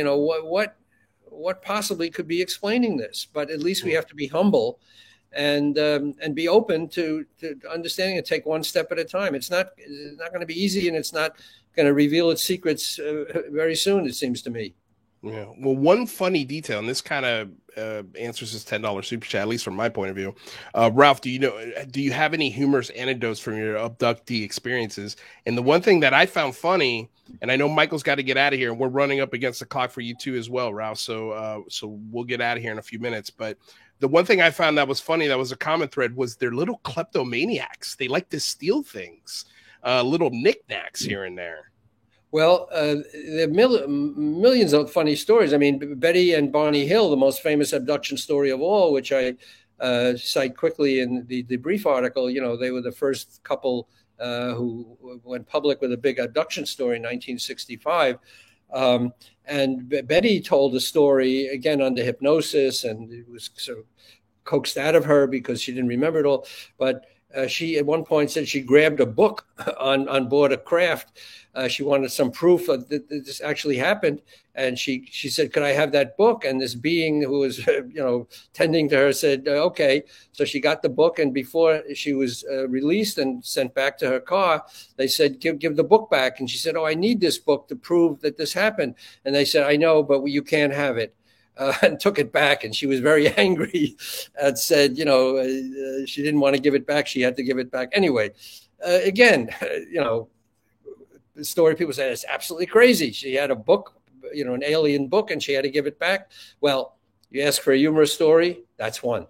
what possibly could be explaining this? But at least we have to be humble and be open to understanding and take one step at a time. It's not going to be easy, and it's not going to reveal its secrets very soon, it seems to me. Yeah. Well, one funny detail, and this kind of answers this $10 super chat, at least from my point of view. Ralph, do you have any humorous anecdotes from your abductee experiences? And the one thing that I found funny, and I know Michael's got to get out of here, and we're running up against the clock for you too as well, Ralph. So we'll get out of here in a few minutes. But the one thing I found that was funny, that was a common thread, was they're little kleptomaniacs. They like to steal things, little knickknacks here and there. Well, there are millions of funny stories. I mean, Betty and Barney Hill, the most famous abduction story of all, which I cite quickly in the debrief article. They were the first couple who went public with a big abduction story in 1965. And Betty told the story, again, under hypnosis, and it was sort of coaxed out of her because she didn't remember it all. But she, at one point, said she grabbed a book on board a craft. She wanted some proof that this actually happened. And she said, could I have that book? And this being who was, tending to her said, okay. So she got the book. And before she was released and sent back to her car, they said, give the book back. And she said, oh, I need this book to prove that this happened. And they said, I know, but you can't have it. And took it back, and she was very angry and said, she didn't want to give it back. She had to give it back. Anyway, again, the story people say is absolutely crazy. She had a book, an alien book, and she had to give it back. Well, you ask for a humorous story, that's one.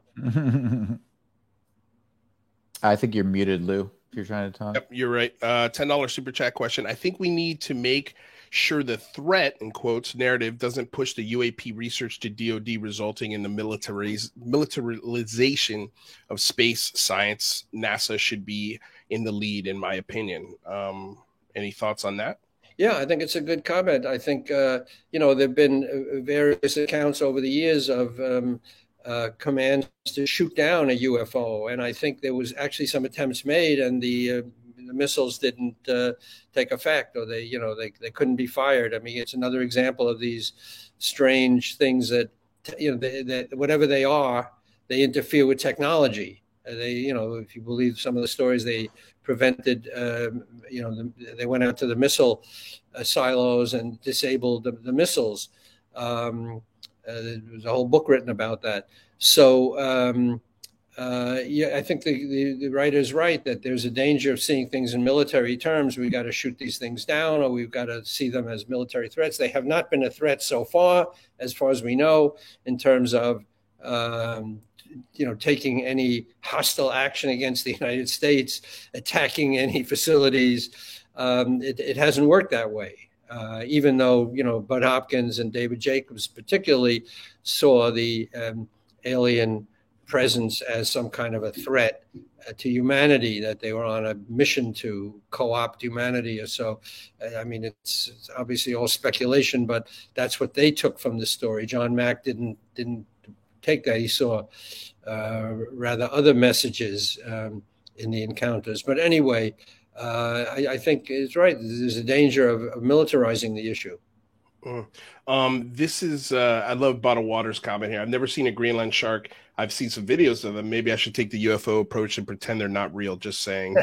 I think you're muted, Lou. if you're trying to talk. Yep, you're right. $10 super chat question. I think we need to make sure the threat, in quotes, narrative doesn't push the UAP research to DoD, resulting in the militarization of space science. NASA should be in the lead, in my opinion. Any thoughts on that? Yeah, I think it's a good comment. I think, there have been various accounts over the years of commands to shoot down a UFO. And I think there was actually some attempts made, and the missiles didn't take effect, or they couldn't be fired. I mean, it's another example of these strange things that, that whatever they are, they interfere with technology. If you believe some of the stories, they prevented, they went out to the missile silos and disabled the missiles. There was a whole book written about that. So, I think the writer's right that there's a danger of seeing things in military terms. We've got to shoot these things down, or we've got to see them as military threats. They have not been a threat so far as we know, in terms of taking any hostile action against the United States, attacking any facilities. It hasn't worked that way. Even though, Bud Hopkins and David Jacobs particularly saw the alien presence as some kind of a threat to humanity, that they were on a mission to co-opt humanity or so. I mean, it's obviously all speculation, but that's what they took from the story. John Mack didn't take that. He saw rather other messages in the encounters. But anyway, I think it's right. There's a danger of militarizing the issue. This is I love Bottled Water's comment here. I've never seen a Greenland shark. I've seen some videos of them. Maybe I should take the UFO approach and pretend they're not real. Just saying.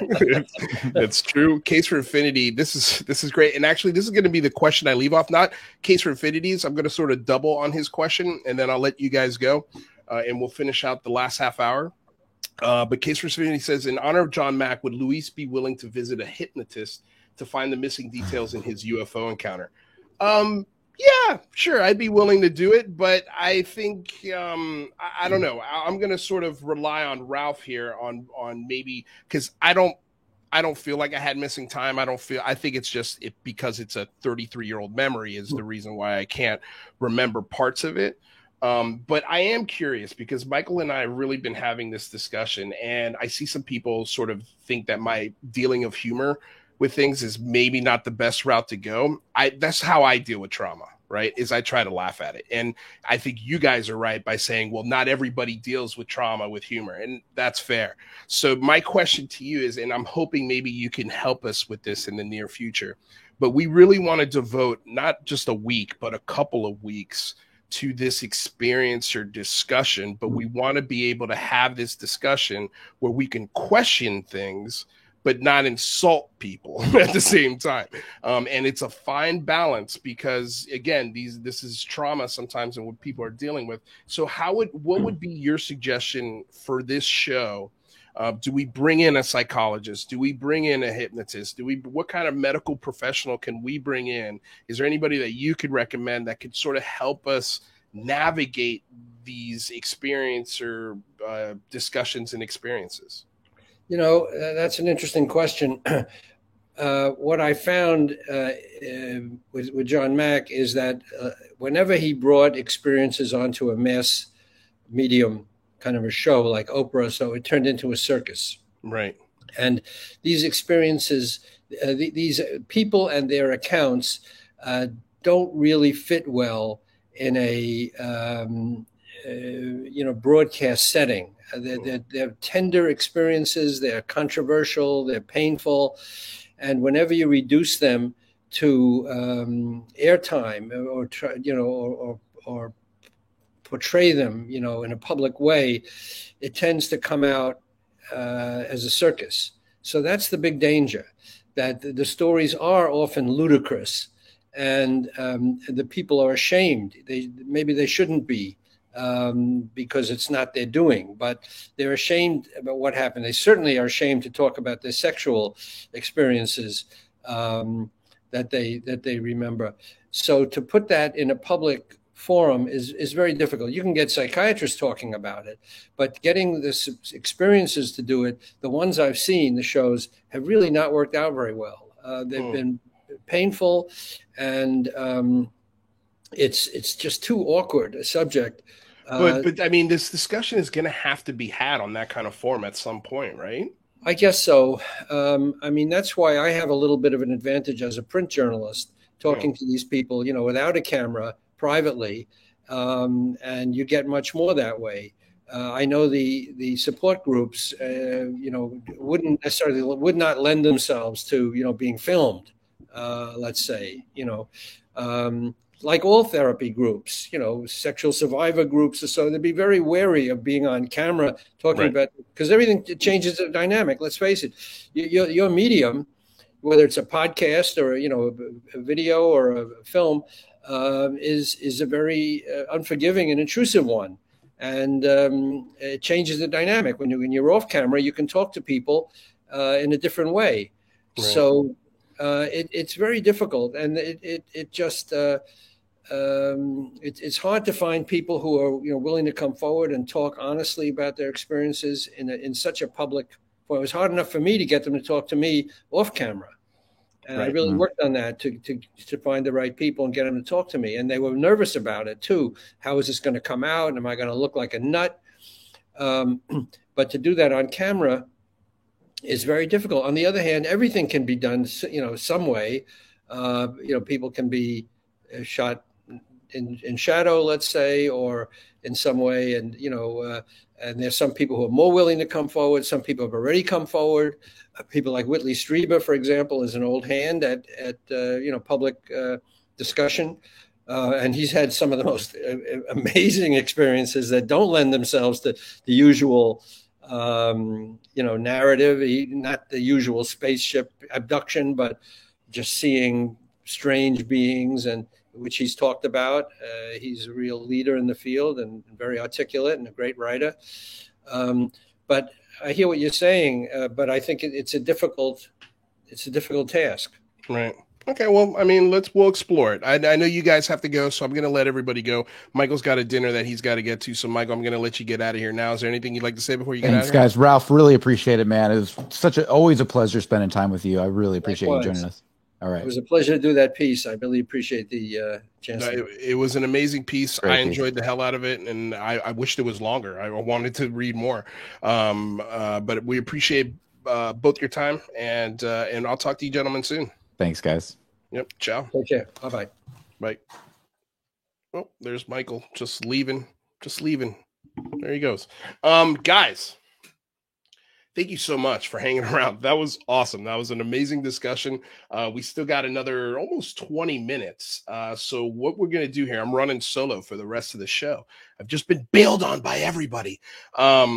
That's true. Case for Infinity. This is great. And actually, this is going to be the question I leave off. Not Case for Infinities. I'm going to sort of double on his question, and then I'll let you guys go, and we'll finish out the last half hour. But Case for Infinity says, in honor of John Mack, would Luis be willing to visit a hypnotist to find the missing details in his UFO encounter? Yeah, sure. I'd be willing to do it, but I think, I don't know. I'm going to sort of rely on Ralph here on maybe, because I don't feel like I had missing time. I think it's just because it's a 33-year-old memory is the reason why I can't remember parts of it. But I am curious because Michael and I have really been having this discussion, and I see some people sort of think that my dealing of humor with things is maybe not the best route to go. That's how I deal with trauma, right? Is I try to laugh at it. And I think you guys are right by saying, well, not everybody deals with trauma with humor, and that's fair. So my question to you is, and I'm hoping maybe you can help us with this in the near future, but we really want to devote not just a week, but a couple of weeks to this experience or discussion, but we want to be able to have this discussion where we can question things but not insult people at the same time. And it's a fine balance because, again, this is trauma sometimes and what people are dealing with. So what would be your suggestion for this show? Do we bring in a psychologist? Do we bring in a hypnotist? What kind of medical professional can we bring in? Is there anybody that you could recommend that could sort of help us navigate these experience or discussions and experiences? That's an interesting question. What I found with John Mack is that whenever he brought experiences onto a mass medium kind of a show like Oprah, so it turned into a circus. Right. And these experiences, these people and their accounts don't really fit well in a broadcast setting. They're tender experiences. They're controversial. They're painful, and whenever you reduce them to airtime or portray them, in a public way, it tends to come out as a circus. So that's the big danger. That the stories are often ludicrous, and the people are ashamed. Maybe they shouldn't be. Because it's not their doing, but they're ashamed about what happened. They certainly are ashamed to talk about their sexual experiences that they remember. So to put that in a public forum is very difficult. You can get psychiatrists talking about it, but getting the experiences to do it, the ones I've seen, the shows, have really not worked out very well. They've been painful, and it's just too awkward a subject. But I mean, this discussion is going to have to be had on that kind of forum at some point, right? I guess so. I mean, that's why I have a little bit of an advantage as a print journalist, talking to these people, without a camera, privately, and you get much more that way. I know the support groups, would not lend themselves to being filmed. Let's say, like all therapy groups, sexual survivor groups, so they'd be very wary of being on camera talking about, because everything changes the dynamic. Let's face it, your medium, whether it's a podcast or a video or a film, is a very unforgiving and intrusive one, and it changes the dynamic. When you're off camera, you can talk to people in a different way. Right. So it's very difficult, and it just it's hard to find people who are willing to come forward and talk honestly about their experiences in such a public forum. It was hard enough for me to get them to talk to me off camera. And I really worked on that to find the right people and get them to talk to me. And they were nervous about it too. How is this going to come out? Am I going to look like a nut? But to do that on camera is very difficult. On the other hand, everything can be done, some way. People can be shot in shadow, let's say, or in some way. And, and there's some people who are more willing to come forward. Some people have already come forward. People like Whitley Strieber, for example, is an old hand at public discussion. And he's had some of the most amazing experiences that don't lend themselves to the usual, narrative, not the usual spaceship abduction, but just seeing strange beings, and which he's talked about. He's a real leader in the field and very articulate and a great writer. But I hear what you're saying, but I think it's a difficult task. Right. Okay. Well, I mean, we'll explore it. I know you guys have to go, so I'm going to let everybody go. Michael's got a dinner that he's got to get to. So Michael, I'm going to let you get out of here now. Is there anything you'd like to say before you get out of here? Thanks, guys. Ralph, really appreciate it, man. It was always a pleasure spending time with you. I really appreciate you joining us. All right. It was a pleasure to do that piece. I really appreciate the chance. It was an amazing piece. I enjoyed the hell out of it, and I wished it was longer. I wanted to read more. But we appreciate both your time, and I'll talk to you gentlemen soon. Thanks, guys. Yep. Ciao. Take care. Bye-bye. Bye. Oh, there's Michael just leaving. There he goes. Guys, thank you so much for hanging around. That was awesome. That was an amazing discussion. We still got another almost 20 minutes. So what we're going to do here, I'm running solo for the rest of the show. I've just been bailed on by everybody. But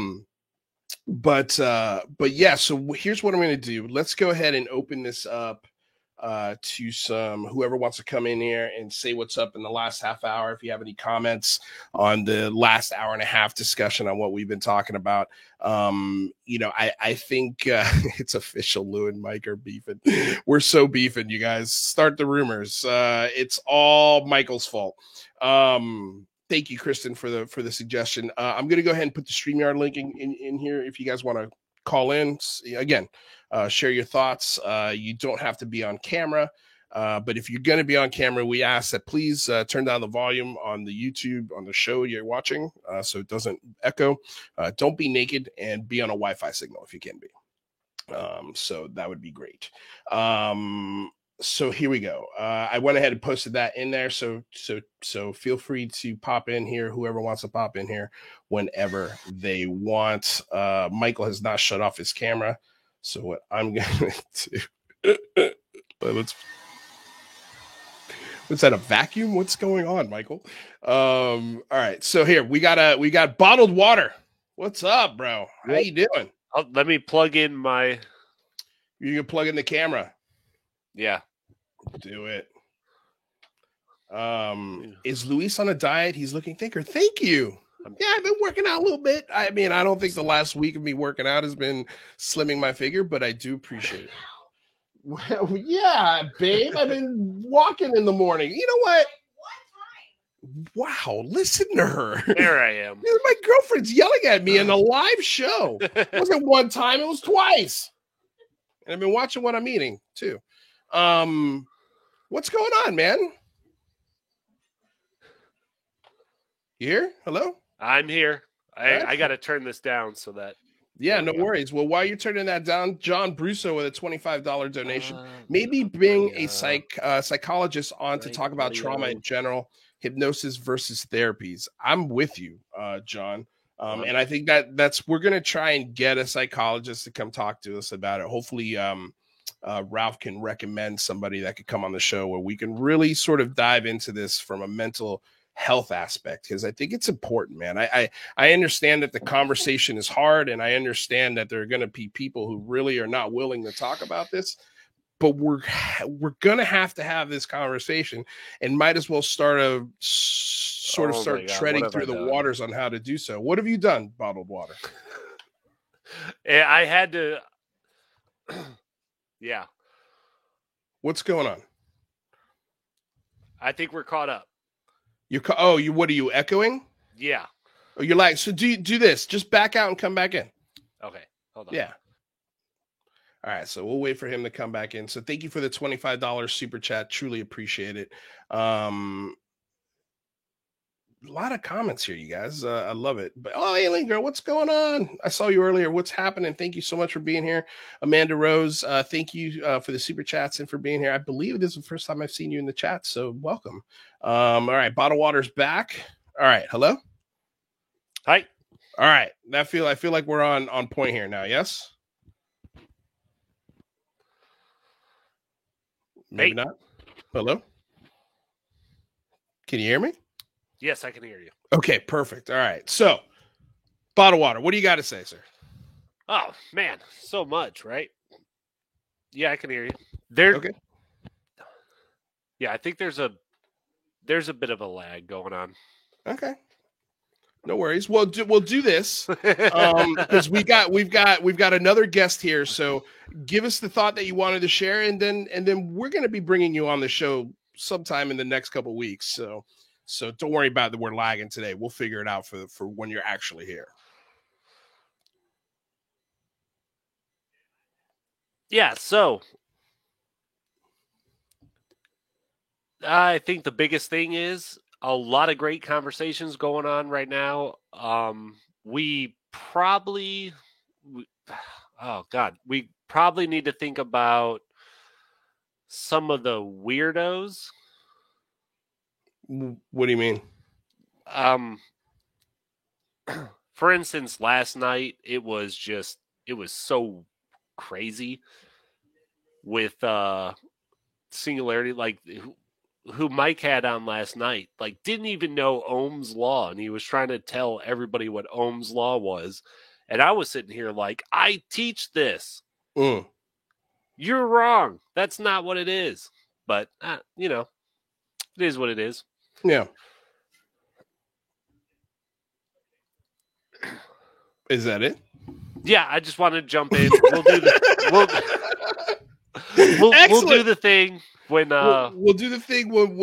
yeah, so here's what I'm going to do. Let's go ahead and open this up to some whoever wants to come in here and say what's up in the last half hour. If you have any comments on the last hour and a half discussion on what we've been talking about, I think it's official. Lou and Mike are beefing. We're so beefing, you guys. Start the rumors. It's all Michael's fault. Thank you, Kristen, for the suggestion. I'm going to go ahead and put the StreamYard link in here if you guys want to call in. Again, share your thoughts. You don't have to be on camera, but if you're going to be on camera, we ask that please turn down the volume on the YouTube, on the show you're watching, so it doesn't echo. Don't be naked, and be on a Wi-Fi signal if you can be. So that would be great. So here we go. I went ahead and posted that in there. So feel free to pop in here. Whoever wants to pop in here whenever they want. Michael has not shut off his camera. So what I'm going to do, what's that, a vacuum? What's going on, Michael? All right. So here we got bottled water. What's up, bro? How you doing? Let me plug in my. You can plug in the camera. Yeah. Do it. Is Luis on a diet? He's looking thicker. Thank you. Yeah, I've been working out a little bit. I mean, I don't think the last week of me working out has been slimming my figure, but I do appreciate it. Well, yeah, babe. I've been walking in the morning. You know what? Wow, listen to her. There I am. My girlfriend's yelling at me in a live show. It wasn't one time, it was twice. And I've been watching what I'm eating too. What's going on, man? You here? Hello? I'm here. I got to turn this down so that. Yeah, no worries. Well, while you're turning that down, John Brusso with a $25 donation. Maybe bring a psychologist on to talk about trauma in general, hypnosis versus therapies. I'm with you, John. And I think we're going to try and get a psychologist to come talk to us about it. Hopefully, Ralph can recommend somebody that could come on the show where we can really sort of dive into this from a mental health aspect, because I think it's important, man. I understand that the conversation is hard, and I understand that there are going to be people who really are not willing to talk about this, but we're going to have this conversation, and might as well start treading through the waters on how to do so. What have you done, bottled water? I had to. Yeah. What's going on? I think we're caught up. What are you echoing? Yeah. Oh, you're like, so do this. Just back out and come back in. Okay. Hold on. Yeah. All right. So we'll wait for him to come back in. So thank you for the $25 super chat. Truly appreciate it. A lot of comments here, you guys. I love it. But Aileen girl, what's going on? I saw you earlier. What's happening? Thank you so much for being here. Amanda Rose, thank you for the super chats and for being here. I believe this is the first time I've seen you in the chat, so welcome. All right, Bottled Water's back. All right, hello. Hi. All right, I feel like we're on point here now. Yes. Maybe not. Hello. Can you hear me? Yes, I can hear you. Okay, perfect. All right. So, Bottled Water, what do you got to say, sir? Oh, man, so much, right? Yeah, I can hear you. Okay. Yeah, I think there's a bit of a lag going on. Okay. No worries. We'll do this because we've got another guest here. So give us the thought that you wanted to share, and then we're going to be bringing you on the show sometime in the next couple of weeks. So don't worry about that we're lagging today. We'll figure it out for when you're actually here. Yeah, so I think the biggest thing is a lot of great conversations going on right now. We probably need to think about some of the weirdos. What do you mean? For instance, last night it was so crazy with Singularity, like who Mike had on last night, like didn't even know Ohm's law, and he was trying to tell everybody what Ohm's law was, and I was sitting here like, I teach this. You're wrong. That's not what it is. But it is what it is. Yeah. Is that it? Yeah, I just want to jump in. We'll do the thing when we'll do the thing when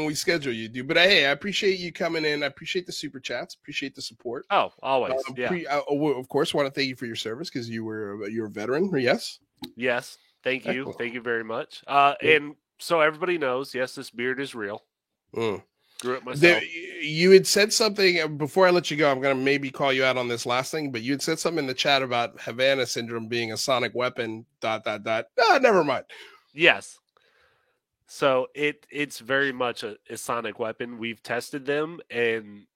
we schedule you, dude. But hey, I appreciate you coming in. I appreciate the super chats. Appreciate the support. Oh, always. Of course, want to thank you for your service because you're a veteran. Yes. Yes. Thank you. Cool. Thank you very much. And so everybody knows, yes, this beard is real. Grew it myself. You had said something before I let you go. I'm going to maybe call you out on this last thing, but you had said something in the chat about Havana syndrome being a sonic weapon. ... Never mind. Yes. So it's very much a sonic weapon. We've tested them, and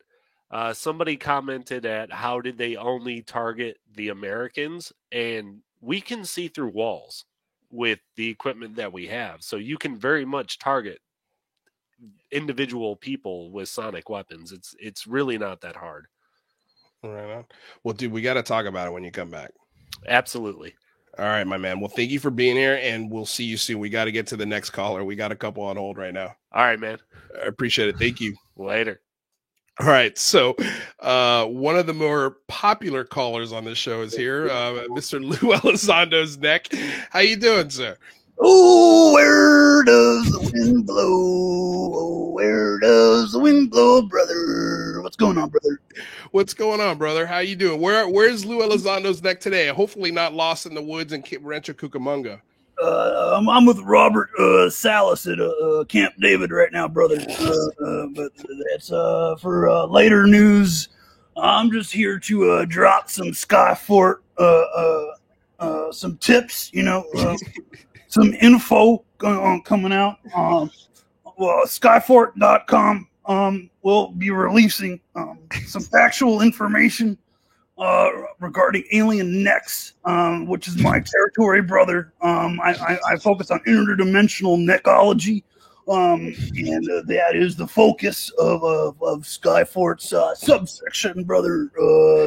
somebody commented at how did they only target the Americans, and we can see through walls with the equipment that we have. So you can very much target individual people with sonic weapons. It's really not that hard. Right on. Well, dude, we got to talk about it when you come back. Absolutely. All right, my man. Well, thank you for being here, and we'll see you soon. We got to get to the next caller. We got a couple on hold right now. All right, man. I appreciate it. Thank you. Later. All right, so one of the more popular callers on the show is here, Mr. Lou Elizondo's neck. How you doing, sir? Oh, where does the wind blow? Oh, where does the wind blow, brother? What's going on, brother? What's going on, brother? How you doing? Where's Lou Elizondo's neck today? Hopefully not lost in the woods in Rancho Cucamonga. I'm with Robert Salas at Camp David right now, brother. But that's for later news. I'm just here to drop some Skyfort, some tips, some info coming out. Skyfort.com will be releasing some factual information regarding alien necks, which is my territory, brother. I focus on interdimensional neckology, and that is the focus of Skyfort's subsection, brother.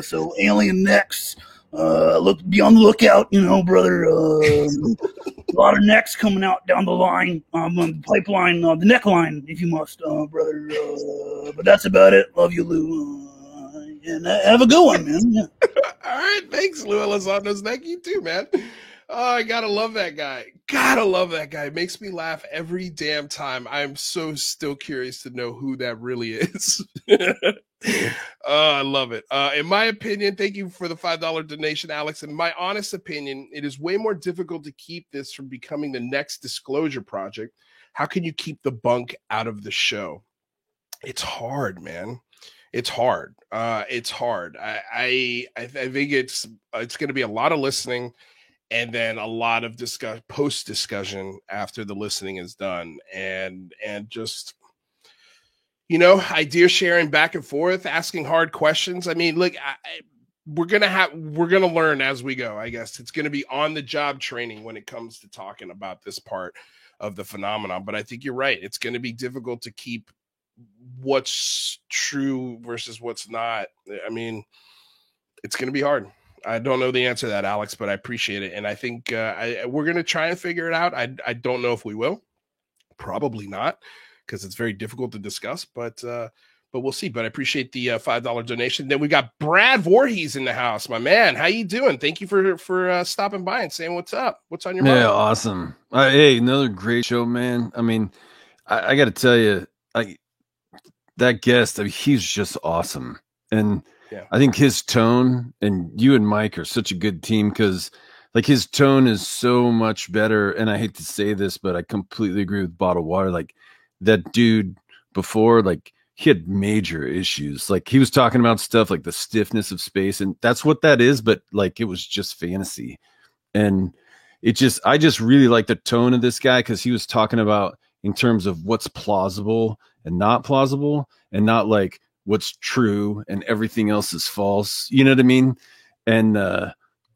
So alien necks, be on the lookout, brother. A lot of necks coming out down the line, on the pipeline, the neckline, if you must, brother. But that's about it. Love you, Lou. And have a good one, man. Yeah. All right, thanks, Lou Elizondo's neck. You too, man. Oh, I gotta love that guy. Gotta love that guy. It makes me laugh every damn time. I'm so still curious to know who that really is. I love it. In my opinion, thank you for the $5 donation, Alex. In my honest opinion, it is way more difficult to keep this from becoming the next Disclosure Project. How can you keep the bunk out of the show? It's hard, man. It's hard. It's hard. I think it's going to be a lot of listening, and then a lot of post discussion after the listening is done, and just idea sharing back and forth, asking hard questions. I mean, look, we're gonna learn as we go. I guess it's going to be on the job training when it comes to talking about this part of the phenomenon. But I think you're right. It's going to be difficult to keep what's true versus what's not. I mean, it's going to be hard. I don't know the answer to that, Alex, but I appreciate it. And I think we're going to try and figure it out. I don't know if we will. Probably not, because it's very difficult to discuss, but we'll see. But I appreciate the $5 donation. Then we got Brad Voorhees in the house. My man, how you doing? Thank you for stopping by and saying what's up. What's on your mind? Yeah, awesome. Hey, another great show, man. I mean, I got to tell you, that guest, he's just awesome. And yeah. I think his tone, and you and Mike are such a good team, because his tone is so much better. And I hate to say this, but I completely agree with Bottled Water. That dude before, he had major issues. He was talking about stuff like the stiffness of space, and that's what that is. But it was just fantasy. And I just really like the tone of this guy, because he was talking about in terms of what's plausible and not plausible, and not what's true and everything else is false. You know what I mean? And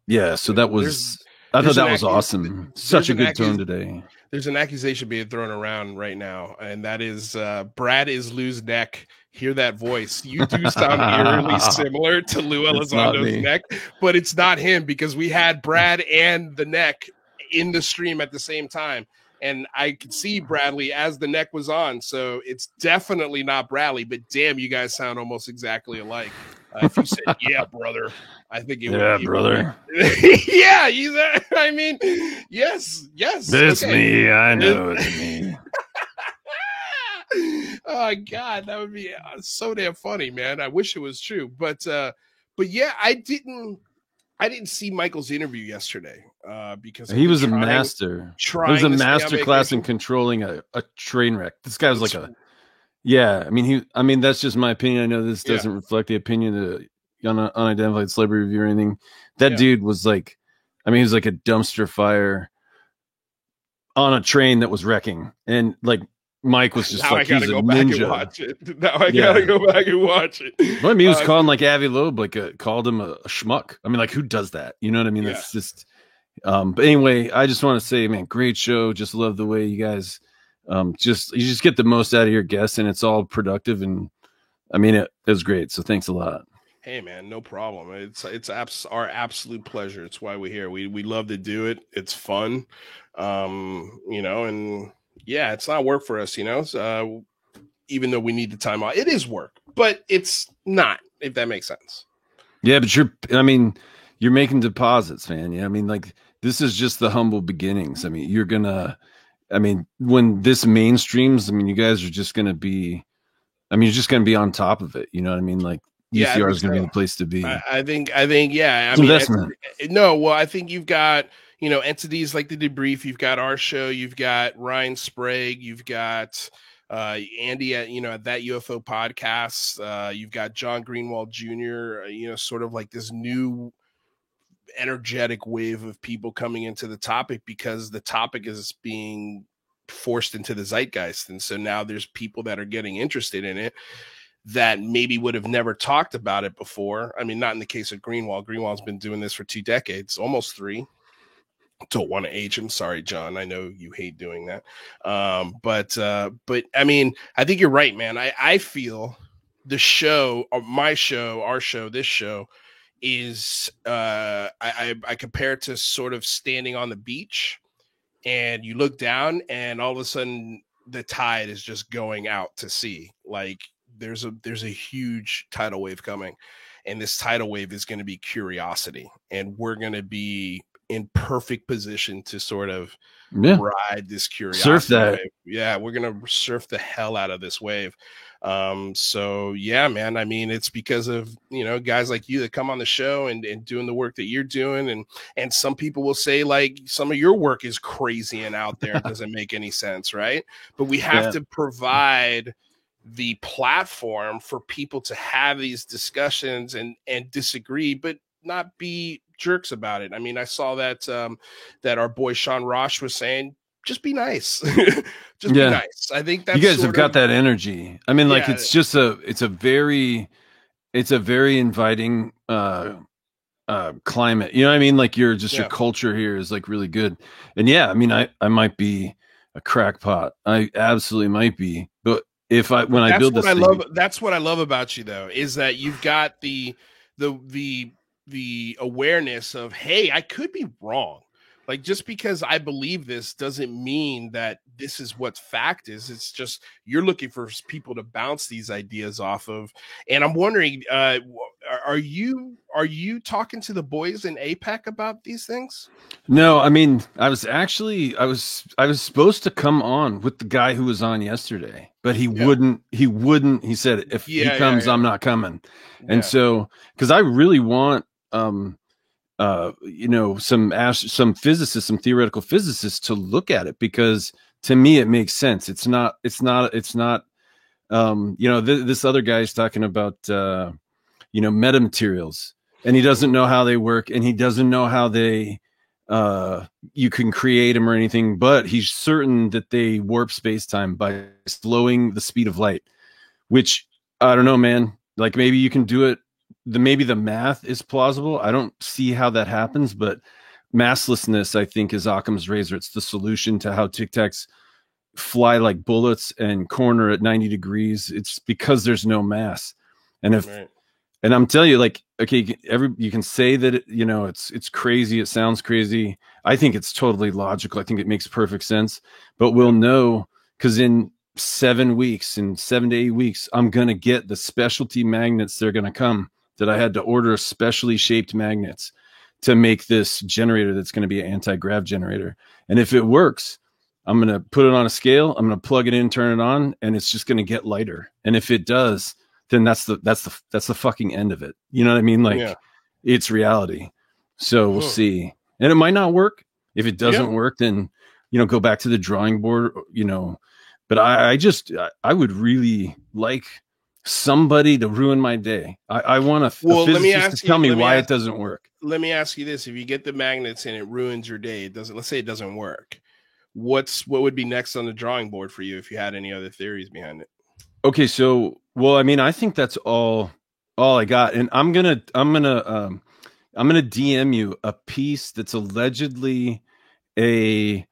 yeah, so that was, I thought that was awesome. Such a good tone today. There's an accusation being thrown around right now, and that is Brad is Lou's neck. Hear that voice. You do sound eerily similar to Lou Elizondo's neck, but it's not him, because we had Brad and the neck in the stream at the same time. And I could see Bradley as the neck was on. So it's definitely not Bradley, but damn, you guys sound almost exactly alike. If you said, yeah, brother, I think it would be. Yeah, brother. Yeah, I mean, yes. It's me. I know it's me. Oh, God, that would be so damn funny, man. I wish it was true. But yeah, I didn't see Michael's interview yesterday because he was a master. He was a master class in controlling a train wreck. This guy was I mean, that's just my opinion. I know this doesn't reflect the opinion of the unidentified celebrity review or anything. That dude was he was like a dumpster fire on a train that was wrecking. And Mike was just now I gotta go back and watch it. Now I gotta go back and watch it. Well, I mean, he was calling Avi Loeb, called him a schmuck. I mean, who does that? You know what I mean? That's just. But anyway, I just want to say, man, great show. Just love the way you guys, you just get the most out of your guests, and it's all productive. And I mean, it was great. So thanks a lot. Hey, man, no problem. It's our absolute pleasure. It's why we're here. We love to do it. It's fun, and. Yeah, it's not work for us, even though we need the time off. It is work, but it's not, if that makes sense. Yeah, but you're making deposits, man. Yeah, I mean, this is just the humble beginnings. I mean, you're gonna, I mean, when this mainstreams, I mean, you guys are just going to be, I mean, you're just going to be on top of it. You know what I mean? Like UCR is going to be the place to be. I think, yeah. It's investment. No, well, I think you've got, entities like the Debrief. You've got our show. You've got Ryan Sprague. You've got Andy at That UFO Podcast. You've got John Greenwald Jr. Sort of like this new energetic wave of people coming into the topic because the topic is being forced into the zeitgeist. And so now there's people that are getting interested in it that maybe would have never talked about it before. I mean, not in the case of Greenwald. Greenwald's been doing this for 2 decades, almost 3. Don't want to age him. Sorry, John. I know you hate doing that. But I mean, I think you're right, man. I feel the show, my show, our show, this show, is I compare it to sort of standing on the beach and you look down and all of a sudden the tide is just going out to sea. Like there's a huge tidal wave coming, and this tidal wave is going to be curiosity, and we're going to be in perfect position to sort of ride this curiosity surf that wave. Yeah, we're going to surf the hell out of this wave. So yeah, man, I mean, it's because of, guys like you that come on the show and doing the work that you're doing. And some people will say like some of your work is crazy and out there. It doesn't make any sense. Right. But we have to provide the platform for people to have these discussions and disagree, but not be jerks about it. I mean, I saw that, that our boy Sean Roche was saying, just be nice. Be nice. I think that's, you guys have got that energy. I mean, like it's a very inviting climate. You know what I mean? Like your culture here is like really good. And yeah, I mean, I might be a crackpot. I absolutely might be. But that's what I love about you though, is that you've got the awareness of, hey, I could be wrong. Like, just because I believe this doesn't mean that this is what fact is. It's just you're looking for people to bounce these ideas off of. And I'm wondering, are you talking to the boys in APAC about these things? No, I mean, I was supposed to come on with the guy who was on yesterday, but he wouldn't. He said, if he comes, I'm not coming. And so, because I really want some physicists, some theoretical physicists to look at it, because to me it makes sense. It's not this other guy's talking about metamaterials, and he doesn't know how they work, and he doesn't know how they you can create them or anything, but he's certain that they warp space-time by slowing the speed of light, which I don't know, man. Like maybe you can do it. Maybe the math is plausible. I don't see how that happens, but masslessness, I think, is Occam's razor. It's the solution to how Tic Tacs fly like bullets and corner at 90 degrees. It's because there's no mass. And and I'm telling you, like, okay, you can say that it's crazy. It sounds crazy. I think it's totally logical. I think it makes perfect sense. But we'll know because in 7 weeks, in 7 to 8 weeks, I'm gonna get the specialty magnets. They're gonna come. That I had to order specially shaped magnets to make this generator that's going to be an anti-grav generator. And if it works, I'm going to put it on a scale, I'm going to plug it in, turn it on, and it's just going to get lighter. And if it does, then that's the fucking end of it. You know what I mean? Like it's reality. So we'll see. And it might not work. If it doesn't work, then, go back to the drawing board, but I would really like somebody to ruin my day. I want a physicist to tell me why it doesn't work. Let me ask you this: if you get the magnets and it ruins your day, let's say it doesn't work. What would be next on the drawing board for you if you had any other theories behind it? Okay, so I mean, I think that's all I got, and I'm gonna DM you a piece that's allegedly a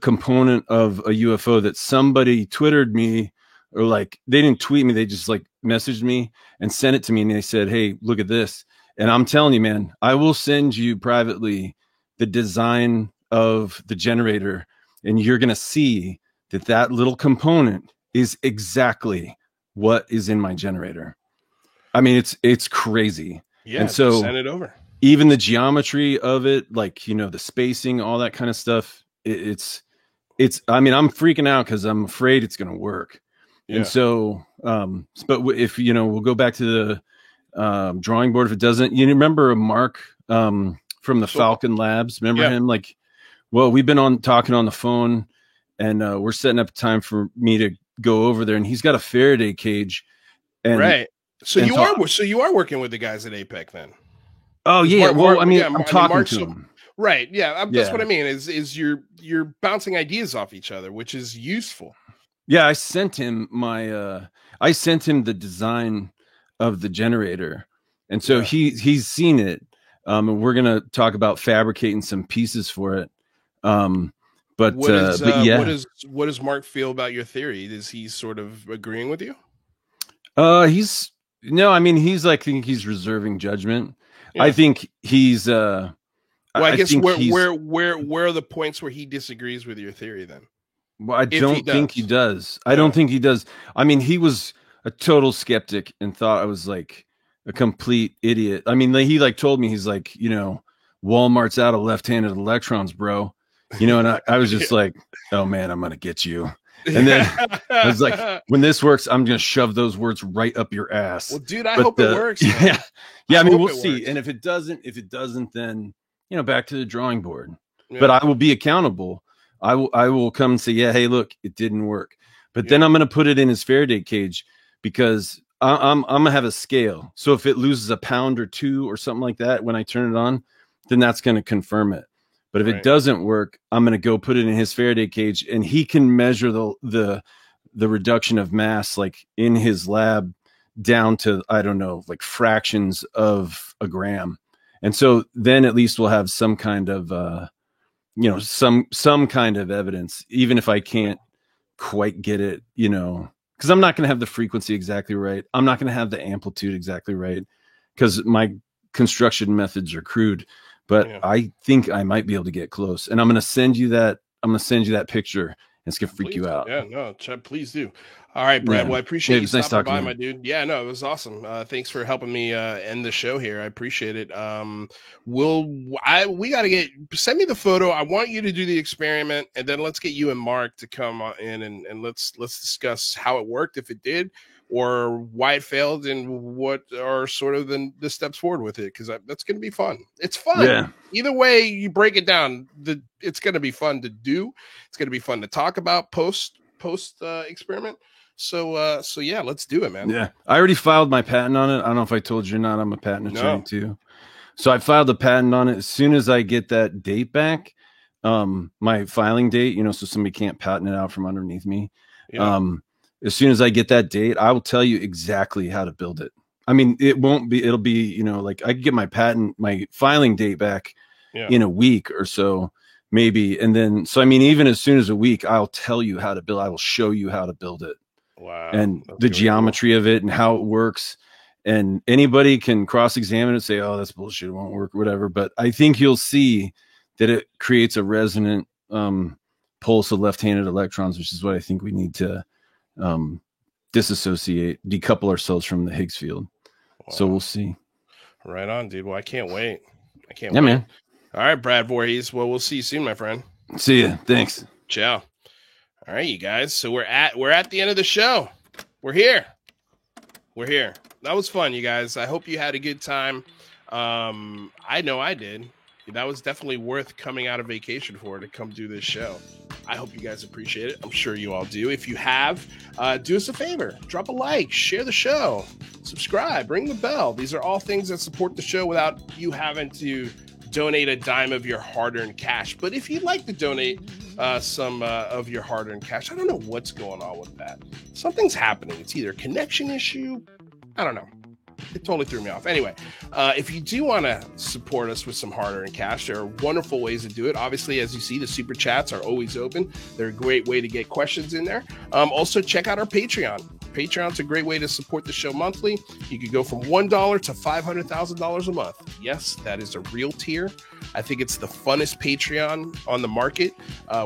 component of a UFO that somebody Twittered me. Or like they didn't tweet me, they just like messaged me and sent it to me, and they said, hey, look at this. And I'm telling you, man, I will send you privately the design of the generator, and you're going to see that little component is exactly what is in my generator. I mean, it's crazy. Yeah, and so send it over. Even the geometry of it, like, the spacing, all that kind of stuff, it's I'm freaking out because I'm afraid it's going to work. Yeah. And so, but if, we'll go back to the drawing board. If it doesn't, you remember Mark from the Falcon Labs? Remember him? Like, well, we've been talking on the phone, and we're setting up time for me to go over there, and he's got a Faraday cage. And, right. So you are working with the guys at APEC then? Oh yeah. I'm talking to them. Right. Yeah. That's what I mean is you're bouncing ideas off each other, which is useful. Yeah. I sent him the design of the generator. And so he's seen it. And we're going to talk about fabricating some pieces for it. What does Mark feel about your theory? Is he sort of agreeing with you? He's like, I think he's reserving judgment. Yeah. I think he's, well, I guess where are the points where he disagrees with your theory then? Well, I don't think he does. I don't think he does. I mean, he was a total skeptic and thought I was like a complete idiot. I mean, he like told me, he's like, Walmart's out of left-handed electrons, bro. And I was just like, oh man, I'm going to get you. And then I was like, when this works, I'm going to shove those words right up your ass. Well, dude, I hope it works. Man. Yeah. I mean, we'll see. And if it doesn't, then, back to the drawing board. Yeah. But I will be accountable. I will come and say, yeah, hey, look, it didn't work. But then I'm going to put it in his Faraday cage because I'm going to have a scale. So if it loses a pound or two or something like that when I turn it on, then that's going to confirm it. But if it doesn't work, I'm going to go put it in his Faraday cage, and he can measure the reduction of mass like in his lab down to, I don't know, like fractions of a gram. And so then at least we'll have some kind of some kind of evidence, even if I can't quite get it, because I'm not going to have the frequency exactly right. I'm not going to have the amplitude exactly right because my construction methods are crude. But I think I might be able to get close, and I'm going to send you that. I'm going to send you that picture. It's going to freak you out. Yeah, no, Chad, please do. All right, Brad. Yeah. Well, I appreciate you stopping by, my dude. Yeah, no, it was awesome. Thanks for helping me end the show here. I appreciate it. We got to send me the photo. I want you to do the experiment, and then let's get you and Mark to come in and let's discuss how it worked, if it did, or why it failed, and what are sort of the steps forward with it, because that's going to be fun. It's fun. Yeah. Either way you break it down, it's going to be fun to do. It's going to be fun to talk about post experiment. So yeah, let's do it, man. Yeah, I already filed my patent on it. I don't know if I told you or not. I'm a patent attorney too. So I filed a patent on it. As soon as I get that date back, my filing date, so somebody can't patent it out from underneath me. Yeah. As soon as I get that date, I will tell you exactly how to build it. I mean, it'll be, like I can get my filing date back in a week or so, maybe. And then, so, I mean, even as soon as a week, I'll tell you how to build, I will show you how to build it. Wow. And the geometry of it and how it works. And anybody can cross-examine it and say, oh, that's bullshit, it won't work, or whatever. But I think you'll see that it creates a resonant pulse of left-handed electrons, which is what I think we need to decouple ourselves from the Higgs field. Wow. So we'll see. Right on, dude. Well, I can't wait. Yeah, man. All right, Brad Voorhees. Well, we'll see you soon, my friend. See ya. Thanks. Ciao. All right, you guys. So we're at the end of the show. We're here. That was fun, you guys. I hope you had a good time. I know I did. That was definitely worth coming out of vacation to come do this show. I hope you guys appreciate it. I'm sure you all do. If you have, do us a favor. Drop a like, share the show, subscribe, ring the bell. These are all things that support the show without you having to donate a dime of your hard-earned cash. But if you'd like to donate some of your hard-earned cash, I don't know what's going on with that. Something's happening. It's either a connection issue. I don't know. It totally threw me off. Anyway, if you do want to support us with some hard-earned cash, there are wonderful ways to do it. Obviously, as you see, the super chats are always open. They're a great way to get questions in there. Also, check out our Patreon. Patreon's a great way to support the show monthly. You could go from $1 to $500,000 a month. Yes, that is a real tier. I think it's the funnest Patreon on the market.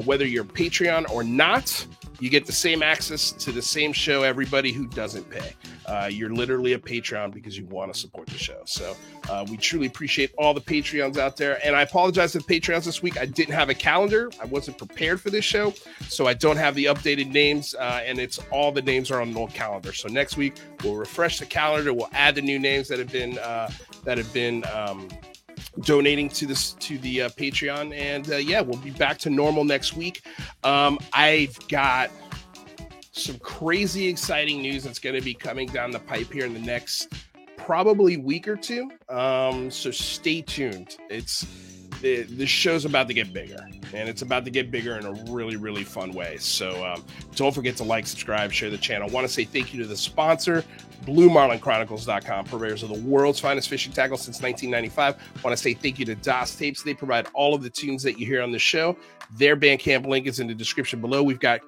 Whether you're Patreon or not, you get the same access to the same show everybody who doesn't pay. You're literally a Patreon because you want to support the show. So we truly appreciate all the Patreons out there. And I apologize to the Patreons this week. I didn't have a calendar. I wasn't prepared for this show, so I don't have the updated names. And it's all the names are on the old calendar. So next week we'll refresh the calendar. We'll add the new names that have been donating to the Patreon. And we'll be back to normal next week. I've got some crazy exciting news that's going to be coming down the pipe here in the next probably week or two. So stay tuned. The show's about to get bigger, and it's about to get bigger in a really, really fun way. So don't forget to like, subscribe, share the channel. I want to say thank you to the sponsor, BlueMarlinChronicles.com, purveyors of the world's finest fishing tackle since 1995. I want to say thank you to DOS Tapes. They provide all of the tunes that you hear on the show. Their Bandcamp link is in the description below. We've got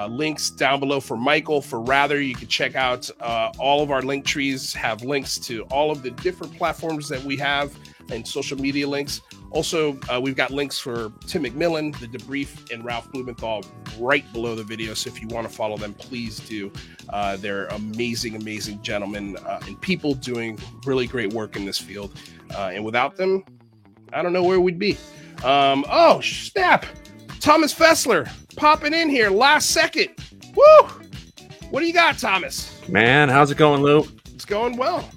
links down below for Michael, for Rather. You can check out all of our link trees, have links to all of the different platforms that we have and social media links. Also, we've got links for Tim McMillan, The Debrief, and Ralph Blumenthal right below the video. So if you want to follow them, please do. They're amazing, amazing gentlemen and people doing really great work in this field. And without them, I don't know where we'd be. Oh, snap. Thomas Fessler popping in here last second. Woo! What do you got, Thomas? Man, how's it going, Lou? It's going well.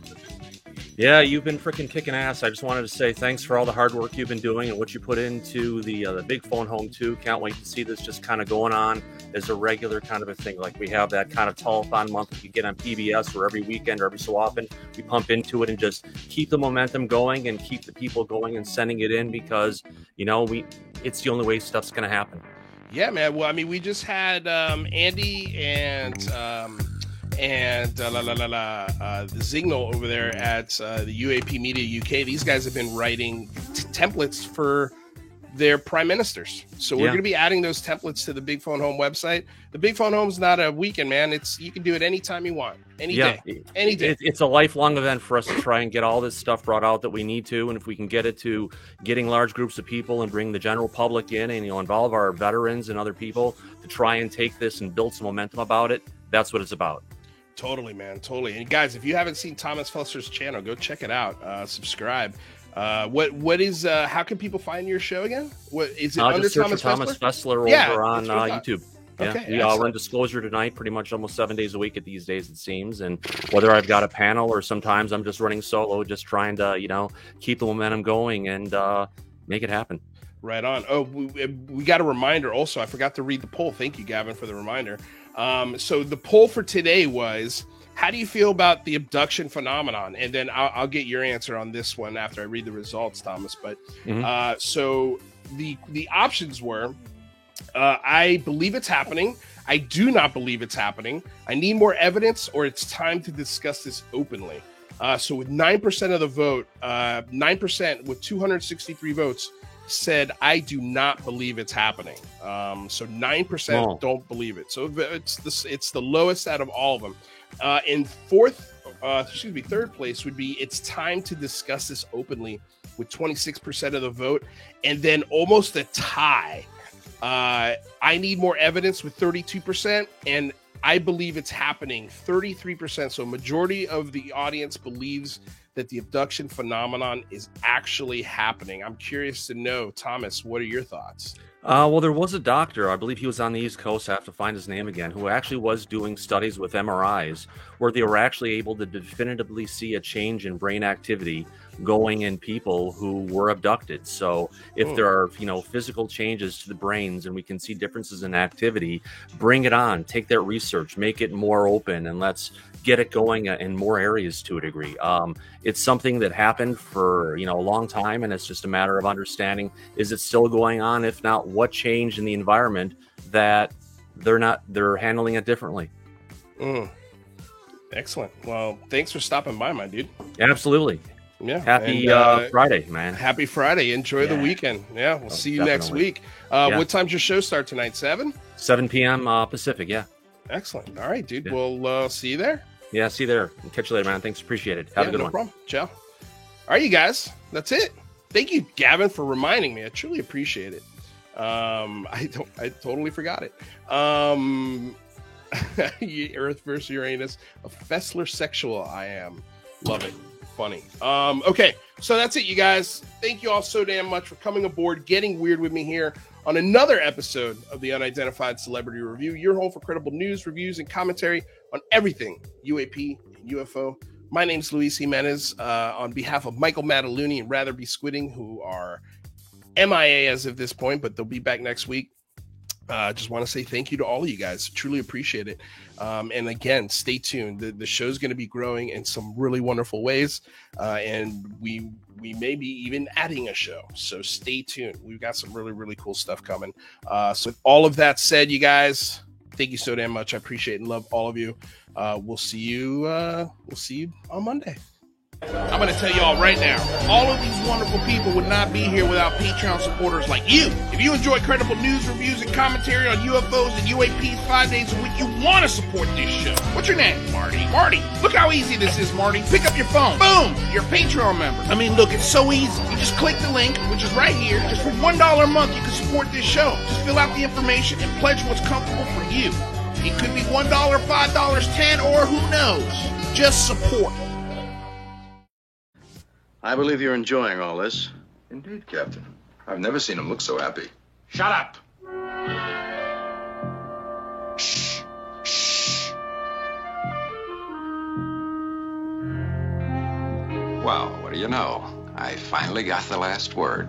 Yeah, you've been freaking kicking ass. I just wanted to say thanks for all the hard work you've been doing and what you put into the Big Phone Home too. Can't wait to see this just kind of going on as a regular kind of a thing. Like we have that kind of telethon month that you get on PBS where every weekend or every so often we pump into it and just keep the momentum going and keep the people going and sending it in because, it's the only way stuff's going to happen. Yeah, man. Well, I mean, we just had Andy and the Signal over there at the UAP Media UK. These guys have been writing templates for their prime ministers. So we're going to be adding those templates to the Big Phone Home website. The Big Phone Home's not a weekend, man. You can do it anytime you want, any day. It's a lifelong event for us to try and get all this stuff brought out that we need to. And if we can get it to getting large groups of people and bring the general public in and involve our veterans and other people to try and take this and build some momentum about it, that's what it's about. Totally, man. Totally. And guys, if you haven't seen Thomas Fessler's channel, go check it out. Subscribe. What is how can people find your show again? What is it? Under Thomas Fessler over on YouTube. Yeah, okay, we all run Disclosure Tonight pretty much almost 7 days a week at these days, it seems. And whether I've got a panel or sometimes I'm just running solo, just trying to, keep the momentum going and make it happen. Right on. Oh, we got a reminder also. I forgot to read the poll. Thank you, Gavin, for the reminder. So the poll for today was, how do you feel about the abduction phenomenon? And then I'll get your answer on this one after I read the results, Thomas. But so the options were, I believe it's happening. I do not believe it's happening. I need more evidence, or it's time to discuss this openly. So with 9% of the vote, 9% with 263 votes said, I do not believe it's happening. So 9% don't believe it. So it's the lowest out of all of them. In third place would be, it's time to discuss this openly with 26% of the vote. And then almost a tie. I need more evidence with 32%, and I believe it's happening 33%. So majority of the audience believes that the abduction phenomenon is actually happening. I'm curious to know, Thomas, what are your thoughts? Well, there was a doctor, I believe he was on the East Coast, I have to find his name again, who actually was doing studies with MRIs where they were actually able to definitively see a change in brain activity going in people who were abducted. So if there are, physical changes to the brains and we can see differences in activity, bring it on, take that research, make it more open, and let's get it going in more areas to a degree. It's something that happened for, a long time, and it's just a matter of understanding, is it still going on? If not, what changed in the environment that they're handling it differently? Excellent. Well, thanks for stopping by, my dude. Absolutely. Yeah. Happy Friday, man. Happy Friday. Enjoy the weekend. Yeah. We'll see you next week. What time's your show start tonight? 7 p.m. Pacific. Yeah. Excellent. All right, dude. We'll see you there. Yeah. See you there. Catch you later, man. Thanks. Appreciate it. Have a good one. No problem. Ciao. All right, you guys. That's it. Thank you, Gavin, for reminding me. I truly appreciate it. I totally forgot it. Earth versus Uranus. A Fessler sexual I am. Love it. Funny. Okay, so that's it, you guys. Thank you all so damn much for coming aboard, getting weird with me here on another episode of the Unidentified Celebrity Review, your home for credible news, reviews, and commentary on everything UAP and UFO. My name's Luis Jimenez. On behalf of Michael Mataluni and Rather Be Squidding, who are MIA as of this point, but they'll be back next week. Just want to say thank you to all of you guys. Truly appreciate it. And again, stay tuned. The show's going to be growing in some really wonderful ways. And we may be even adding a show. So stay tuned. We've got some really, really cool stuff coming. So with all of that said, you guys, thank you so damn much. I appreciate and love all of you. We'll see you on Monday. I'm going to tell you all right now, all of these wonderful people would not be here without Patreon supporters like you. If you enjoy credible news, reviews, and commentary on UFOs and UAPs 5 days a week, you want to support this show. What's your name? Marty. Marty, look how easy this is, Marty. Pick up your phone. Boom! You're a Patreon member. I mean, look, it's so easy. You just click the link, which is right here. Just for $1 a month, you can support this show. Just fill out the information and pledge what's comfortable for you. It could be $1, $5, $10, or who knows. Just support. I believe you're enjoying all this. Indeed, Captain. I've never seen him look so happy. Shut up! Shh. Shh. Well, what do you know? I finally got the last word.